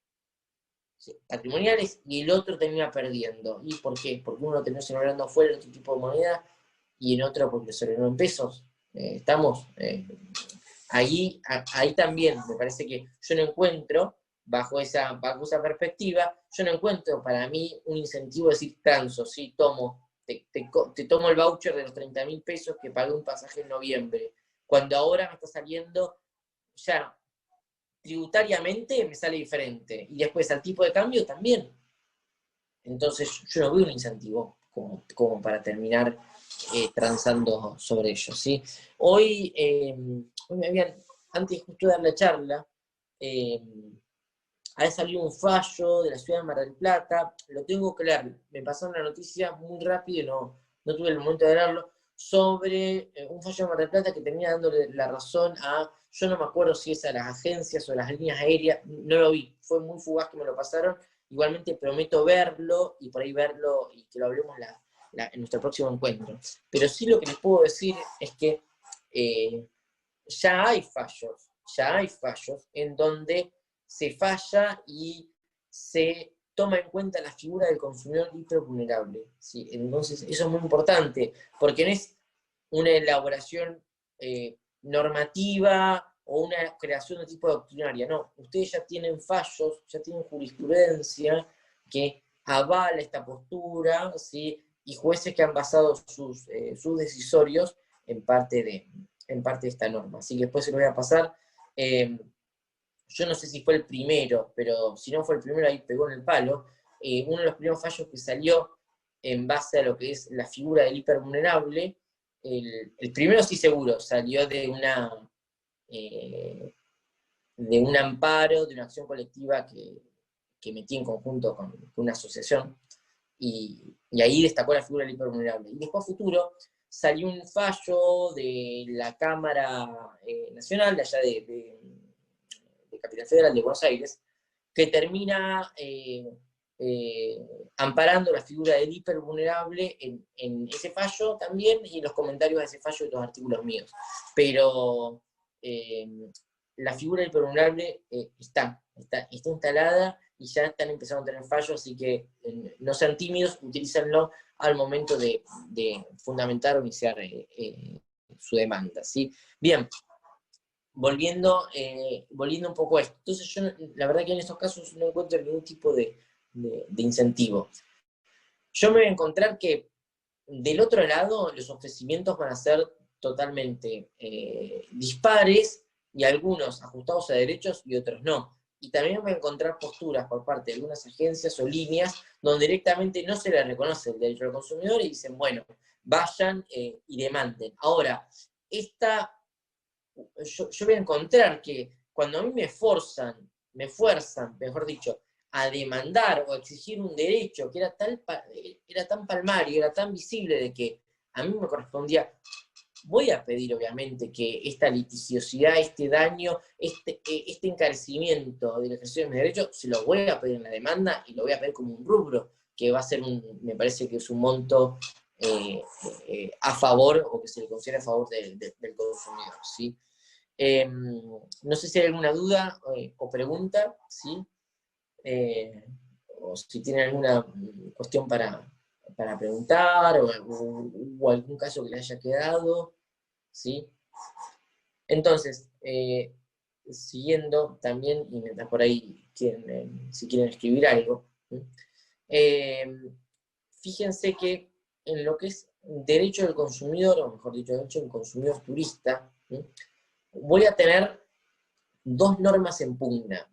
¿sí? patrimoniales, y el otro termina perdiendo? ¿Y por qué? Porque uno terminó celebrando afuera otro tipo de moneda y en otro porque se celebró en pesos. Estamos ahí también, me parece que yo no encuentro, bajo esa perspectiva, yo no encuentro para mí un incentivo de decir transo, ¿sí? Te tomo el voucher de los 30.000 pesos que pagué un pasaje en noviembre, cuando ahora me está saliendo ya tributariamente me sale diferente, y después al tipo de cambio también. Entonces yo no veo un incentivo como para terminar transando sobre ellos, ¿sí? Hoy me habían, antes justo de dar la charla, ha salido un fallo de la ciudad de Mar del Plata, lo tengo que leer, me pasaron la noticia muy rápido y no tuve el momento de leerlo, sobre un fallo de Mar del Plata que termina dándole la razón yo no me acuerdo si es a las agencias o a las líneas aéreas, no lo vi, fue muy fugaz que me lo pasaron. Igualmente prometo verlo y por ahí verlo y que lo hablemos en nuestro próximo encuentro. Pero sí lo que les puedo decir es que ya hay fallos en donde se falla y se toma en cuenta la figura del consumidor hipervulnerable, ¿sí? Entonces eso es muy importante, porque no es una elaboración normativa o una creación de tipo doctrinaria, no, ustedes ya tienen fallos, ya tienen jurisprudencia que avala esta postura, ¿sí? y jueces que han basado sus decisorios en parte de esta norma. Así que después se lo voy a pasar. Yo no sé si fue el primero, pero si no fue el primero, ahí pegó en el palo. Uno de los primeros fallos que salió en base a lo que es la figura del hipervulnerable, el primero sí seguro, salió de un amparo, de una acción colectiva que metí en conjunto con una asociación, y ahí destacó la figura del hipervulnerable. Y después a futuro salió un fallo de la Cámara Nacional, de allá de Capital Federal de Buenos Aires, que termina amparando la figura del hipervulnerable en ese fallo también, y en los comentarios de ese fallo de los artículos míos. Pero la figura del hipervulnerable está instalada y ya están empezando a tener fallos, así que no sean tímidos, utilícenlo al momento de fundamentar o iniciar su demanda, ¿sí? Bien, volviendo un poco a esto. Entonces yo, la verdad que en estos casos no encuentro ningún tipo de de incentivo. Yo me voy a encontrar que del otro lado los ofrecimientos van a ser totalmente dispares, y algunos ajustados a derechos y otros no. Y también voy a encontrar posturas por parte de algunas agencias o líneas donde directamente no se le reconoce el derecho al consumidor y dicen, bueno, vayan y demanden. Ahora, yo voy a encontrar que cuando a mí me fuerzan, mejor dicho, a demandar o a exigir un derecho que era tan palmario, era tan visible de que a mí me correspondía, voy a pedir obviamente que esta litigiosidad, este daño, este encarecimiento del ejercicio de mis derechos, se lo voy a pedir en la demanda y lo voy a pedir como un rubro, que va a ser me parece que es un monto a favor, o que se le considera a favor del consumidor, ¿sí? No sé si hay alguna duda o pregunta, ¿sí? O si tienen alguna cuestión para preguntar, o algún caso que le haya quedado, ¿sí? Entonces, siguiendo también, y mientras por ahí si quieren escribir algo, fíjense que en lo que es derecho del consumidor, o mejor dicho, derecho del consumidor turista, voy a tener dos normas en pugna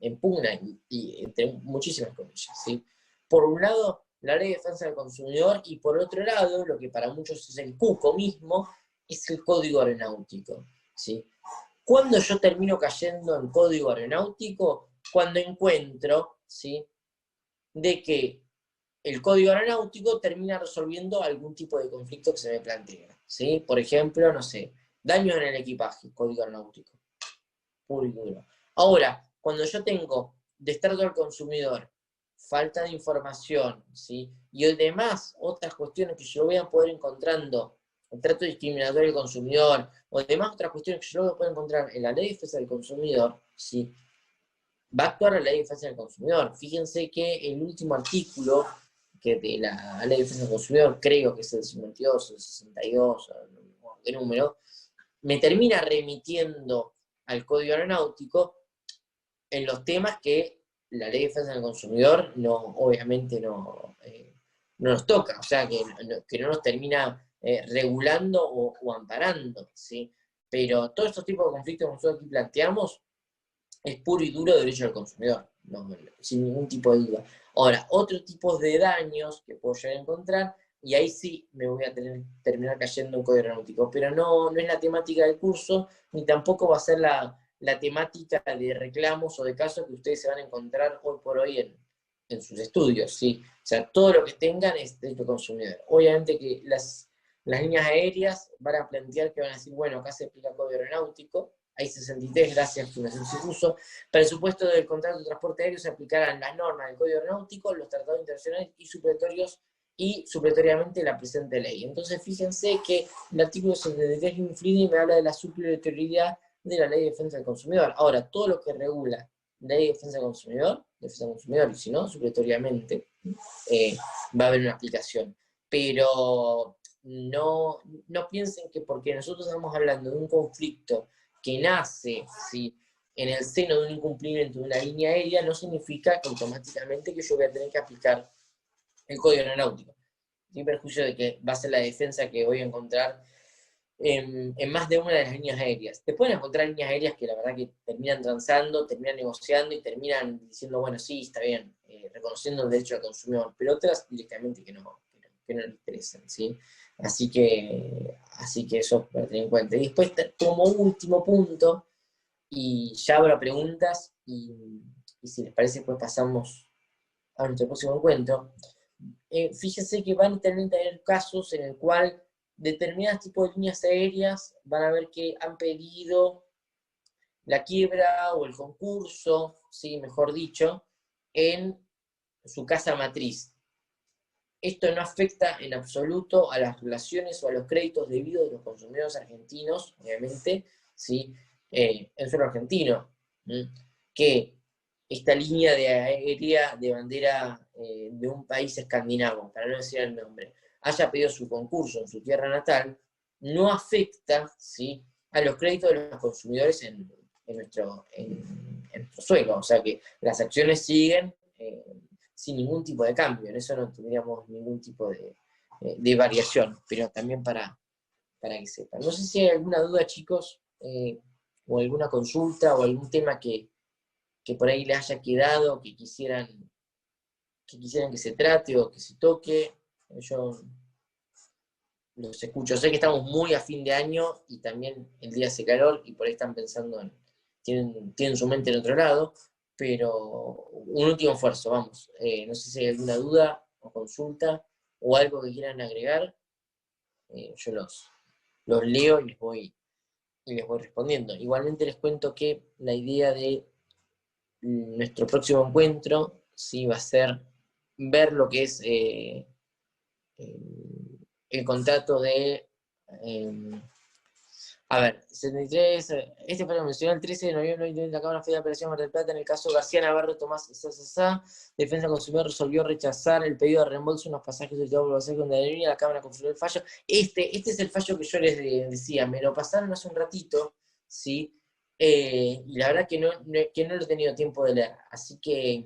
y entre muchísimas comillas, ¿sí? Por un lado, la Ley de Defensa del Consumidor, y por otro lado, lo que para muchos es el CUCO mismo, es el Código Aeronáutico, ¿sí? Cuando yo termino cayendo en Código Aeronáutico, cuando encuentro, ¿sí?, de que el Código Aeronáutico termina resolviendo algún tipo de conflicto que se me plantea, ¿sí? Por ejemplo, no sé, daños en el equipaje, Código Aeronáutico, puro y duro. Ahora, cuando yo tengo destrato al consumidor, falta de información, ¿sí?, y además otras cuestiones que yo voy a poder encontrando, el trato discriminatorio del consumidor, o demás otras cuestiones que yo voy a poder encontrar en la Ley de Defensa del Consumidor, ¿sí?, va a actuar la Ley de Defensa del Consumidor. Fíjense que el último artículo que de la Ley de Defensa del Consumidor, creo que es el 52 o el 62, no, qué número, me termina remitiendo al Código Aeronáutico en los temas que la Ley de Defensa del Consumidor obviamente no nos toca, o sea, que no nos termina regulando o amparando, ¿sí? Pero todos estos tipos de conflictos que nosotros aquí planteamos es puro y duro derecho del consumidor, sin ningún tipo de duda. Ahora, otro tipo de daños que puedo llegar a encontrar, y ahí sí me voy a terminar cayendo en código aeronáutico, pero no es la temática del curso, ni tampoco va a ser la temática de reclamos o de casos que ustedes se van a encontrar hoy por hoy en sus estudios, ¿sí? O sea, todo lo que tengan es derecho del consumidor. Obviamente que las líneas aéreas van a plantear que van a decir, bueno, acá se aplica código aeronáutico, hay 63, gracias Fundación Cifuso. Para el supuesto del contrato de transporte aéreo se aplicarán las normas del Código Aeronáutico, los tratados internacionales y supletoriamente la presente ley. Entonces, fíjense que el artículo 63 influye y me habla de la supletoriedad de la Ley de Defensa del Consumidor. Ahora, todo lo que regula la Ley de Defensa del Consumidor, y si no, supletoriamente, va a haber una aplicación. Pero no piensen que porque nosotros estamos hablando de un conflicto que nace, ¿sí?, en el seno de un incumplimiento de una línea aérea, no significa que automáticamente que yo voy a tener que aplicar el Código Aeronáutico, sin perjuicio de que va a ser la defensa que voy a encontrar en más de una de las líneas aéreas. Te pueden encontrar líneas aéreas que la verdad que terminan transando, terminan negociando y terminan diciendo, bueno, sí, está bien, reconociendo el derecho al consumidor, pero otras directamente que no le interesan, ¿sí? Así que eso para tener en cuenta. Y después, como último punto, y ya habrá preguntas, y si les parece, pues pasamos a nuestro próximo encuentro. Fíjense que van a tener casos en el cual determinados tipos de líneas aéreas van a ver que han pedido la quiebra o el concurso, ¿sí?, mejor dicho, en su casa matriz. Esto no afecta en absoluto a las relaciones o a los créditos debidos de los consumidores argentinos, obviamente, ¿sí?, en suelo argentino, que esta línea aérea de bandera de un país escandinavo, para no decir el nombre, haya pedido su concurso en su tierra natal, no afecta, ¿sí?, a los créditos de los consumidores en nuestro suelo. O sea que las acciones siguen sin ningún tipo de cambio, en eso no tendríamos ningún tipo de variación, pero también para que sepan. No sé si hay alguna duda, chicos, o alguna consulta, o algún tema que por ahí les haya quedado, que quisieran que se trate o que se toque. Yo los escucho. Sé que estamos muy a fin de año y también el día hace calor y por ahí están pensando tienen su mente en otro lado, pero un último esfuerzo, vamos. No sé si hay alguna duda o consulta o algo que quieran agregar. Yo los leo y les voy respondiendo. Igualmente les cuento que la idea de nuestro próximo encuentro sí va a ser ver lo que es el contrato de... a ver, 73, este fue mencionó el 13 de noviembre de la Cámara Federal de Operaciones Mar del Plata en el caso García Navarro Tomás Sasasá. Defensa del Consumidor resolvió rechazar el pedido de reembolso de unos pasajes solicitados por pasajeros con la Cámara confirmó el fallo. Este es el fallo que yo les decía, me lo pasaron hace un ratito, ¿sí? Y la verdad que no lo he tenido tiempo de leer, así que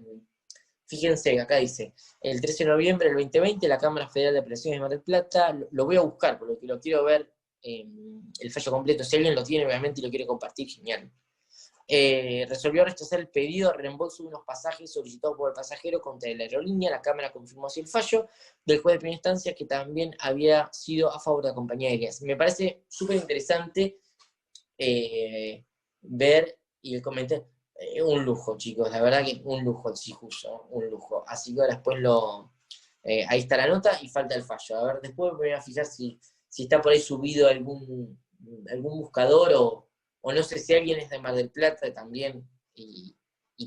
fíjense, acá dice, el 13 de noviembre del 2020, la Cámara Federal de Operaciones de Mar del Plata, lo voy a buscar porque lo quiero ver el fallo completo. Si alguien lo tiene, obviamente, y lo quiere compartir, genial. Resolvió rechazar el pedido de reembolso de unos pasajes solicitados por el pasajero contra la aerolínea. La Cámara confirmó así el fallo del juez de primera instancia, que también había sido a favor de la compañía aérea. Me parece súper interesante ver y el comentario. Un lujo, chicos, la verdad que un lujo el Sijuso, un lujo. Así que ahora después ahí está la nota y falta el fallo. A ver, después me voy a fijar si está por ahí subido algún buscador o no sé si alguien es de Mar del Plata también y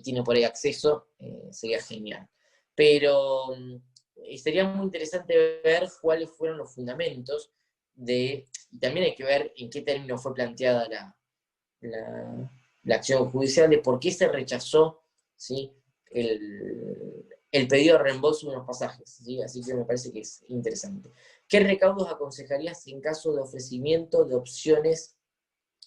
tiene por ahí acceso, sería genial. Pero sería muy interesante ver cuáles fueron los fundamentos y también hay que ver en qué términos fue planteada la acción judicial, de por qué se rechazó, ¿sí? el pedido de reembolso de unos pasajes, ¿sí? Así que me parece que es interesante. ¿Qué recaudos aconsejarías en caso de ofrecimiento de opciones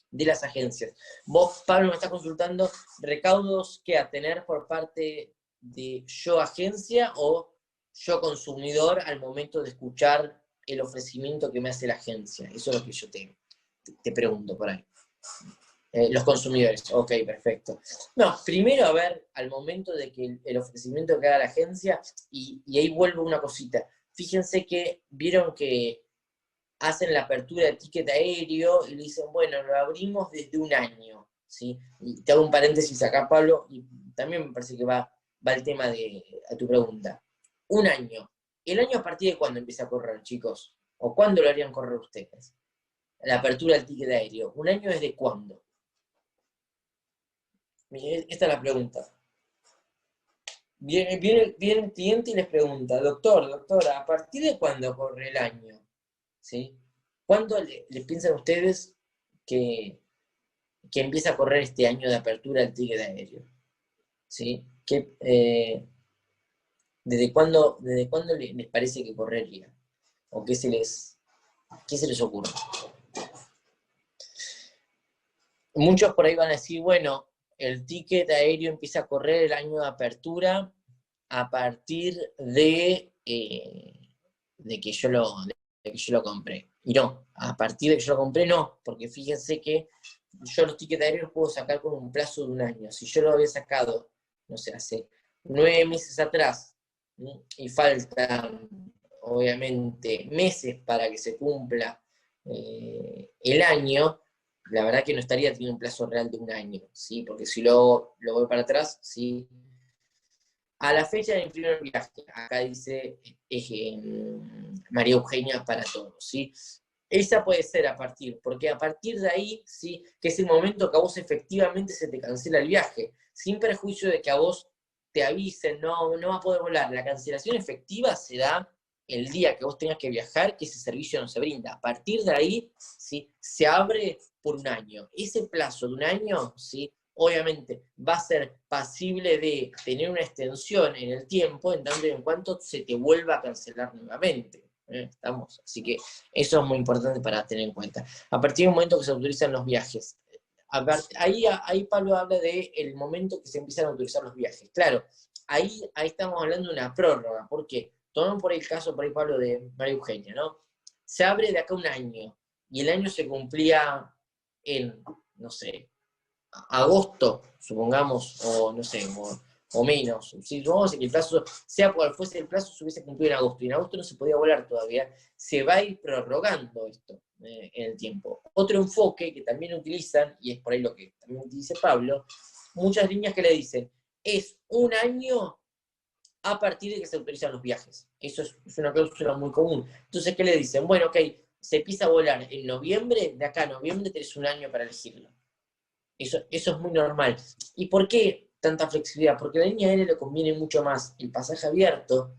de las agencias? Vos, Pablo, me estás consultando recaudos que a tener por parte de yo agencia o yo consumidor al momento de escuchar el ofrecimiento que me hace la agencia. Eso es lo que yo te pregunto por ahí. Los consumidores, ok, perfecto. No, primero a ver, al momento de que el ofrecimiento que haga la agencia, y ahí vuelvo una cosita. Fíjense que vieron que hacen la apertura del ticket aéreo y le dicen, bueno, lo abrimos desde un año, ¿sí? Y te hago un paréntesis acá, Pablo, y también me parece que va el tema a tu pregunta. Un año. ¿El año a partir de cuándo empieza a correr, chicos? ¿O cuándo lo harían correr ustedes? La apertura del ticket aéreo. ¿Un año desde cuándo? Esta es la pregunta. Viene el cliente y les pregunta, doctora, ¿a partir de cuándo corre el año? ¿Sí? ¿Cuándo les piensan ustedes que empieza a correr este año de apertura del ticket aéreo? ¿Sí? ¿Desde cuándo les parece que correría? ¿O qué se les ocurre? Muchos por ahí van a decir, bueno, el ticket aéreo empieza a correr el año de apertura a partir de que yo lo compré. Y no, a partir de que yo lo compré no, porque fíjense que yo los tickets aéreos los puedo sacar con un plazo de un año. Si yo lo había sacado, no sé, hace 9 meses atrás, ¿sí? Y faltan, obviamente, meses para que se cumpla el año, la verdad que no estaría teniendo un plazo real de un año, ¿sí? Porque si lo voy para atrás, ¿sí? A la fecha del primer viaje, acá dice María Eugenia para todos, ¿sí? Esa puede ser porque a partir de ahí, ¿sí? Que es el momento que a vos efectivamente se te cancela el viaje, sin perjuicio de que a vos te avisen, no va a poder volar. La cancelación efectiva se da el día que vos tengas que viajar, que ese servicio no se brinda. A partir de ahí, ¿sí? Se abre por un año. Ese plazo de un año, ¿sí? Obviamente va a ser pasible de tener una extensión en el tiempo, en tanto y en cuanto se te vuelva a cancelar nuevamente. ¿Estamos? Así que eso es muy importante para tener en cuenta. A partir del momento que se autorizan los viajes, ahí Pablo habla del momento que se empiezan a autorizar los viajes. Claro, ahí estamos hablando de una prórroga. ¿Por qué? Tomamos por el caso, por ahí, Pablo, de María Eugenia, ¿no? Se abre de acá un año, y el año se cumplía en, no sé, agosto, supongamos, o no sé, o menos. Si supongamos que el plazo, sea cual fuese el plazo, se hubiese cumplido en agosto, y en agosto no se podía volar todavía, se va a ir prorrogando esto en el tiempo. Otro enfoque que también utilizan, y es por ahí lo que también dice Pablo, muchas líneas que le dicen, es un año a partir de que se autorizan los viajes. Eso es una cláusula muy común. Entonces, ¿qué le dicen? Bueno, ok, se empieza a volar en noviembre, de acá a noviembre tenés un año para elegirlo. Eso es muy normal. ¿Y por qué tanta flexibilidad? Porque a la línea aérea le conviene mucho más el pasaje abierto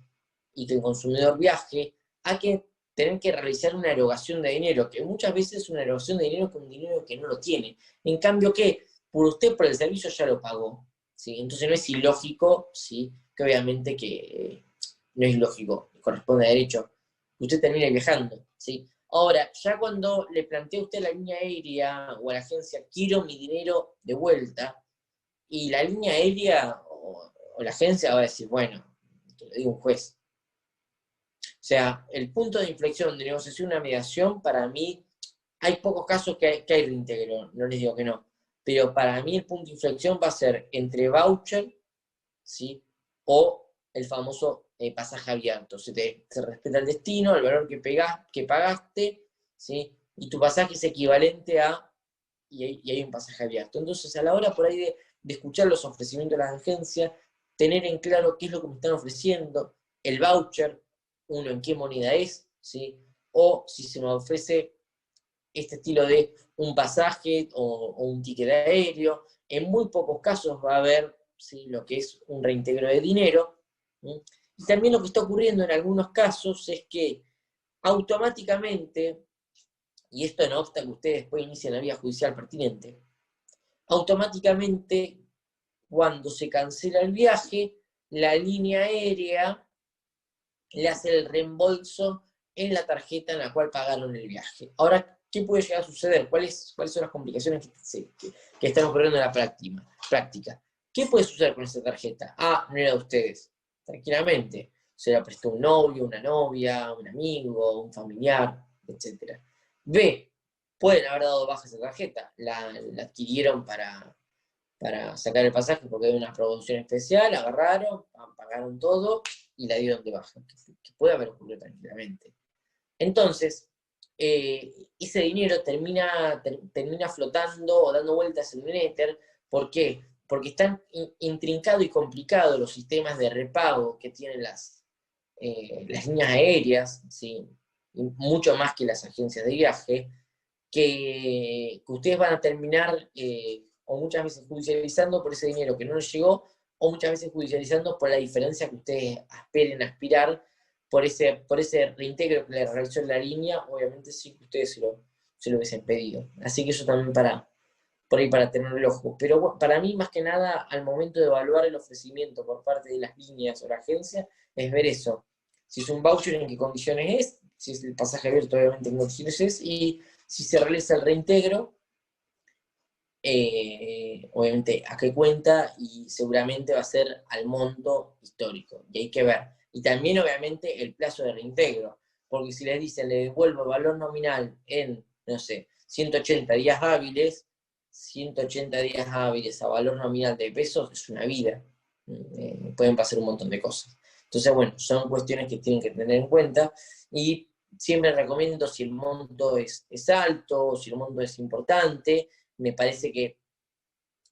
y que el consumidor viaje a que tener que realizar una erogación de dinero, que muchas veces es una erogación de dinero con dinero que no lo tiene. En cambio, que por usted, por el servicio, ya lo pagó. ¿Sí? Entonces no es ilógico, ¿sí? Que obviamente que no es ilógico, corresponde a derecho, que usted termine viajando. ¿Sí? Ahora, ya cuando le plantea usted a la línea aérea o a la agencia, quiero mi dinero de vuelta, y la línea aérea o la agencia va a decir, bueno, te lo digo un juez. O sea, el punto de inflexión de negociación y una mediación, para mí, hay pocos casos que hay reintegro, no les digo que no, pero para mí el punto de inflexión va a ser entre voucher, ¿sí? O el famoso pasaje abierto. Se respeta el destino, el valor que pagaste, ¿sí? Y tu pasaje es equivalente a, y hay un pasaje abierto. Entonces, a la hora por ahí de escuchar los ofrecimientos de la agencia, tener en claro qué es lo que me están ofreciendo, el voucher, uno en qué moneda es, ¿sí? O si se me ofrece este estilo de un pasaje o un ticket aéreo. En muy pocos casos va a haber, ¿sí?, lo que es un reintegro de dinero. ¿Sí? Y también lo que está ocurriendo en algunos casos es que automáticamente, y esto no obsta que ustedes después inicien la vía judicial pertinente, automáticamente cuando se cancela el viaje, la línea aérea le hace el reembolso en la tarjeta en la cual pagaron el viaje. Ahora, ¿qué puede llegar a suceder? ¿Cuáles son las complicaciones que están ocurriendo en la práctica? ¿Qué puede suceder con esa tarjeta? A, no era de ustedes. Tranquilamente. Se la prestó un novio, una novia, un amigo, un familiar, etc. B, pueden haber dado baja esa tarjeta. La adquirieron para sacar el pasaje porque hay una promoción especial, agarraron, pagaron todo y la dieron de baja, que puede haber ocurrido tranquilamente. Entonces, ese dinero termina flotando o dando vueltas en el éter. ¿Por qué? Porque están intrincados y complicados los sistemas de repago que tienen las líneas aéreas, ¿sí? Mucho más que las agencias de viaje, que ustedes van a terminar o muchas veces judicializando por ese dinero que no les llegó, o muchas veces judicializando por la diferencia que ustedes esperen aspirar por ese reintegro que le realizó en la línea, obviamente sí que ustedes se lo hubiesen pedido. Así que eso también por ahí para tener el ojo. Pero bueno, para mí, más que nada, al momento de evaluar el ofrecimiento por parte de las líneas o la agencia, es ver eso. Si es un voucher, en qué condiciones es, si es el pasaje abierto, obviamente en qué condiciones es, y si se realiza el reintegro, obviamente a qué cuenta, y seguramente va a ser al monto histórico, y hay que ver. Y también obviamente el plazo de reintegro, porque si les dicen le devuelvo el valor nominal en, no sé, 180 días hábiles, 180 días hábiles a valor nominal de pesos es una vida. Pueden pasar un montón de cosas. Entonces, bueno, son cuestiones que tienen que tener en cuenta, y siempre recomiendo, si el monto es alto, si el monto es importante, me parece que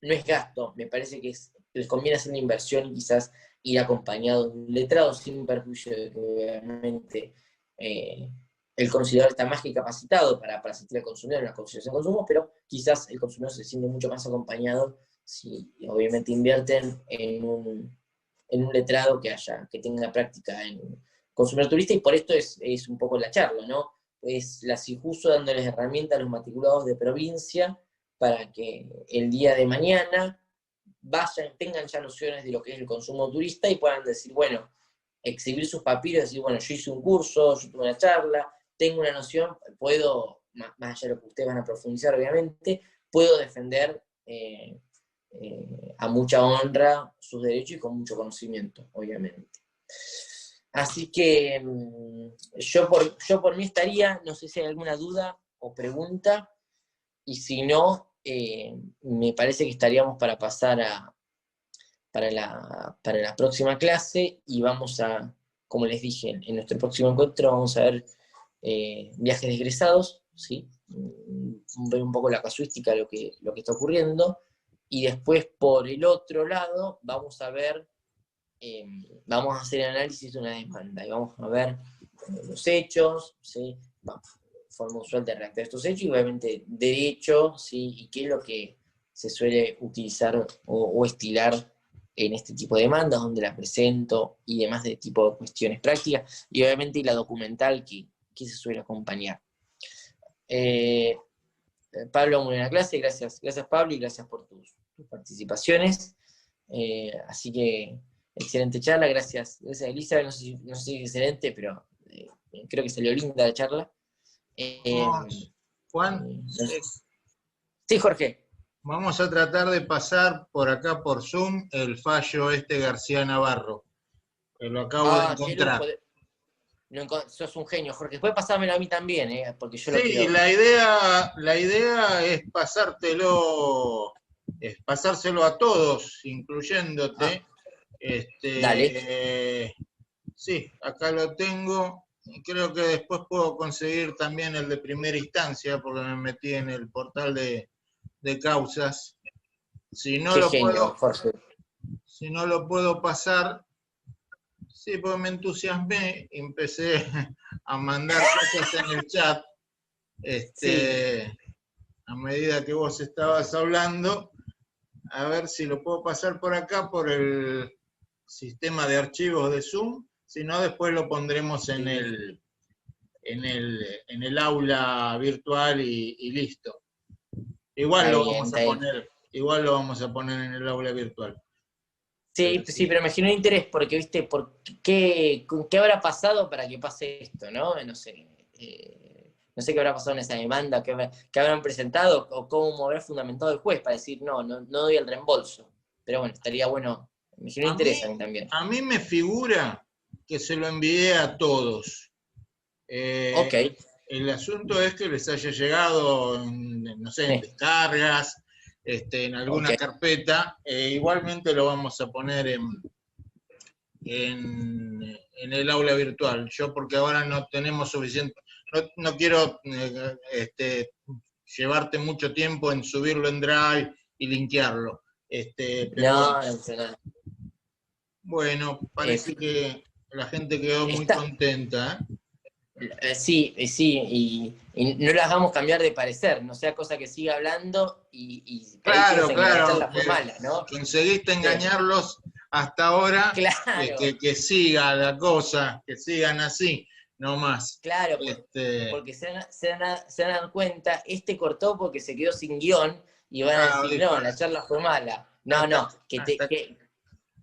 no es gasto, me parece que les conviene hacer una inversión y quizás ir acompañado de un letrado, sin perjuicio de que obviamente el consumidor está más que capacitado para asistir al consumidor en la conciliación de consumo, pero quizás el consumidor se siente mucho más acompañado si obviamente invierten en un letrado que tenga práctica en consumidor turista, y por esto es un poco la charla, ¿no? Es la CIJUSO dándoles herramientas a los matriculados de provincia para que el día de mañana tengan ya nociones de lo que es el consumo turista y puedan decir, bueno, exhibir sus papiros, decir, bueno, yo hice un curso, yo tuve una charla, tengo una noción, puedo, más allá de lo que ustedes van a profundizar obviamente, puedo defender a mucha honra sus derechos y con mucho conocimiento, obviamente. Así que yo por mí estaría, no sé si hay alguna duda o pregunta, y si no, me parece que estaríamos para pasar para la próxima clase, y vamos a, como les dije, en nuestro próximo encuentro vamos a ver viajes de egresados, ¿sí? Ver un poco la casuística de lo que está ocurriendo, y después por el otro lado vamos a ver, vamos a hacer el análisis de una demanda, y vamos a ver los hechos, ¿sí? Forma usual de redactar estos hechos, y obviamente derecho, ¿sí? Y qué es lo que se suele utilizar o estilar en este tipo de demandas, donde la presento y demás de tipo de cuestiones prácticas, y obviamente la documental que se suele acompañar. Pablo, muy buena clase, gracias Pablo, y gracias por tus participaciones. Así que, excelente charla, gracias Elizabeth, no sé si es excelente, pero creo que salió linda la charla. Vamos, Juan, Sí, Jorge. vamos a tratar de pasar por acá por Zoom el fallo García Navarro, que lo acabo de encontrar. Sos un genio, Jorge. Después pasármelo a mí también, porque yo lo Sí, quiero. la idea es pasárselo a todos, incluyéndote. Dale. Sí, acá lo tengo. Creo que después puedo conseguir también el de primera instancia, porque me metí en el portal de causas. Si no Qué lo genio, puedo, Jorge. si no lo puedo pasar, sí, porque me entusiasmé y empecé a mandar cosas en el chat. Sí. A medida que vos estabas hablando, a ver si lo puedo pasar por acá, por el sistema de archivos de Zoom, si no después lo pondremos en el aula virtual y listo. Igual lo vamos a poner, igual lo vamos a poner en el aula virtual. Sí, sí, pero me generó interés porque, viste, ¿qué habrá pasado para que pase esto, no? No sé. No sé qué habrá pasado en esa demanda, qué habrán presentado, o cómo habrá fundamentado el juez para decir, no doy el reembolso. Pero bueno, estaría bueno. Me generó interés a mí también. A mí me figura que se lo envié a todos. Ok. El asunto es que les haya llegado, no sé, en descargas, en alguna carpeta. Igualmente lo vamos a poner en el aula virtual. Yo porque ahora no tenemos suficiente, no quiero llevarte mucho tiempo en subirlo en Drive y linkearlo. Pero bueno, parece que la gente quedó muy contenta. Sí, y no las hagamos cambiar de parecer, no sea cosa que siga hablando y claro, que la charla fue mala, ¿no? Conseguiste engañarlos hasta ahora, claro. Que siga la cosa, que sigan así, no más. Claro, porque se van a dar cuenta, cortó porque se quedó sin guión, y van a decir, no, la charla fue mala. No,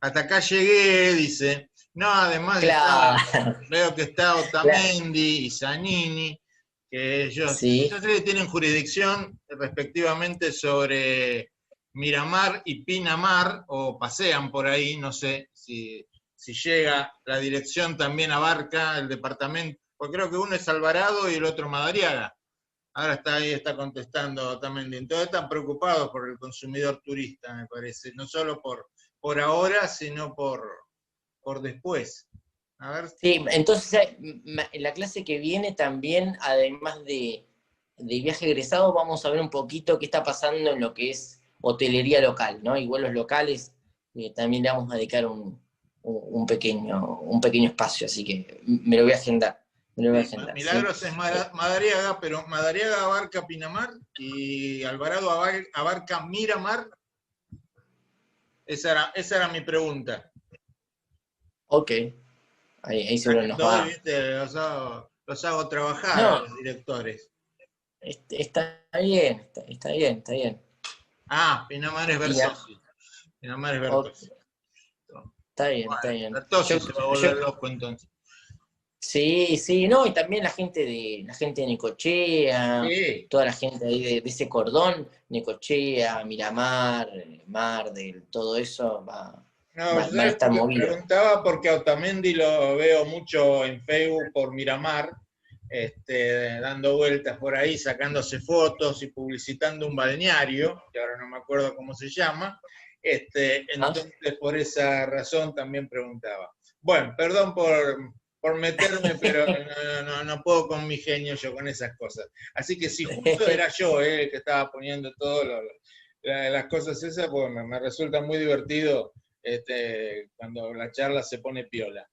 hasta acá llegué, dice. No, además veo que está Otamendi y Zanini, que ellos tienen jurisdicción respectivamente sobre Miramar y Pinamar, o pasean por ahí, no sé si llega, la dirección también abarca el departamento, porque creo que uno es Alvarado y el otro Madariaga. Ahora está contestando Otamendi. Entonces están preocupados por el consumidor turista, me parece, no solo por ahora, sino por después. A ver. Sí, entonces en la clase que viene también, además de viaje egresado, vamos a ver un poquito qué está pasando en lo que es hotelería local, ¿no? Igual los locales también le vamos a dedicar un pequeño espacio, así que me lo voy a agendar. Milagros es Madariaga, pero Madariaga abarca Pinamar y Alvarado abarca Miramar. Esa era mi pregunta. Ok. Ahí seguro nos va. Los hago trabajar a los directores. Está bien. Pinamar es Bertossi. Pinamar es Bertossi. Está bien. Bertossi se va a volver loco entonces. Sí, sí, no, y también la gente de Necochea, Sí. toda la gente ahí de ese cordón, Necochea, Miramar, Mar del, todo eso No, yo van a sabes estar por qué movidos. preguntaba, porque a Otamendi lo veo mucho en Facebook por Miramar, dando vueltas por ahí, sacándose fotos y publicitando un balneario, que ahora no me acuerdo cómo se llama. ¿Ah? Entonces, por esa razón también preguntaba. Bueno, perdón por meterme, pero no puedo con mi genio yo con esas cosas. Así que si justo era yo el que estaba poniendo todas las cosas esas, pues me resulta muy divertido cuando la charla se pone piola.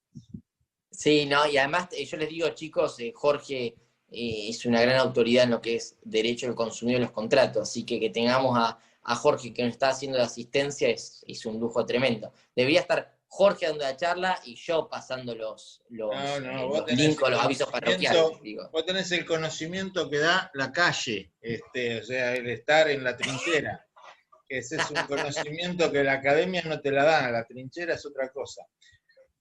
Sí, no, y además yo les digo, chicos, Jorge es una gran autoridad en lo que es derecho del consumidor y los contratos, así que tengamos a Jorge que nos está haciendo la asistencia es un lujo tremendo. Debería estar Jorge dando la charla y yo pasando No, vos los tenés links el o los avisos parroquiales, conocimiento, digo. vos tenés el conocimiento que da la calle, o sea, el estar en la trinchera. Ese es un conocimiento que la academia no te la da, la trinchera es otra cosa.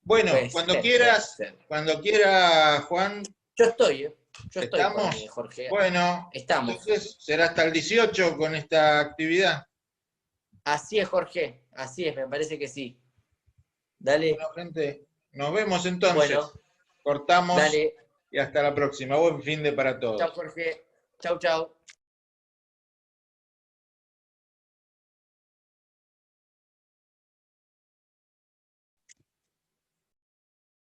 Bueno, Puede ser, puede ser. cuando quieras, Juan, Yo estoy por mí, ¿estamos? Jorge. Bueno, Estamos. entonces será hasta el 18 con esta actividad. Así es, Jorge, así es, me parece que sí. Dale, Bueno, gente, nos vemos entonces. bueno, Cortamos dale. y hasta la próxima. Buen fin de para Chao, todos. Jorge. Chau, chau.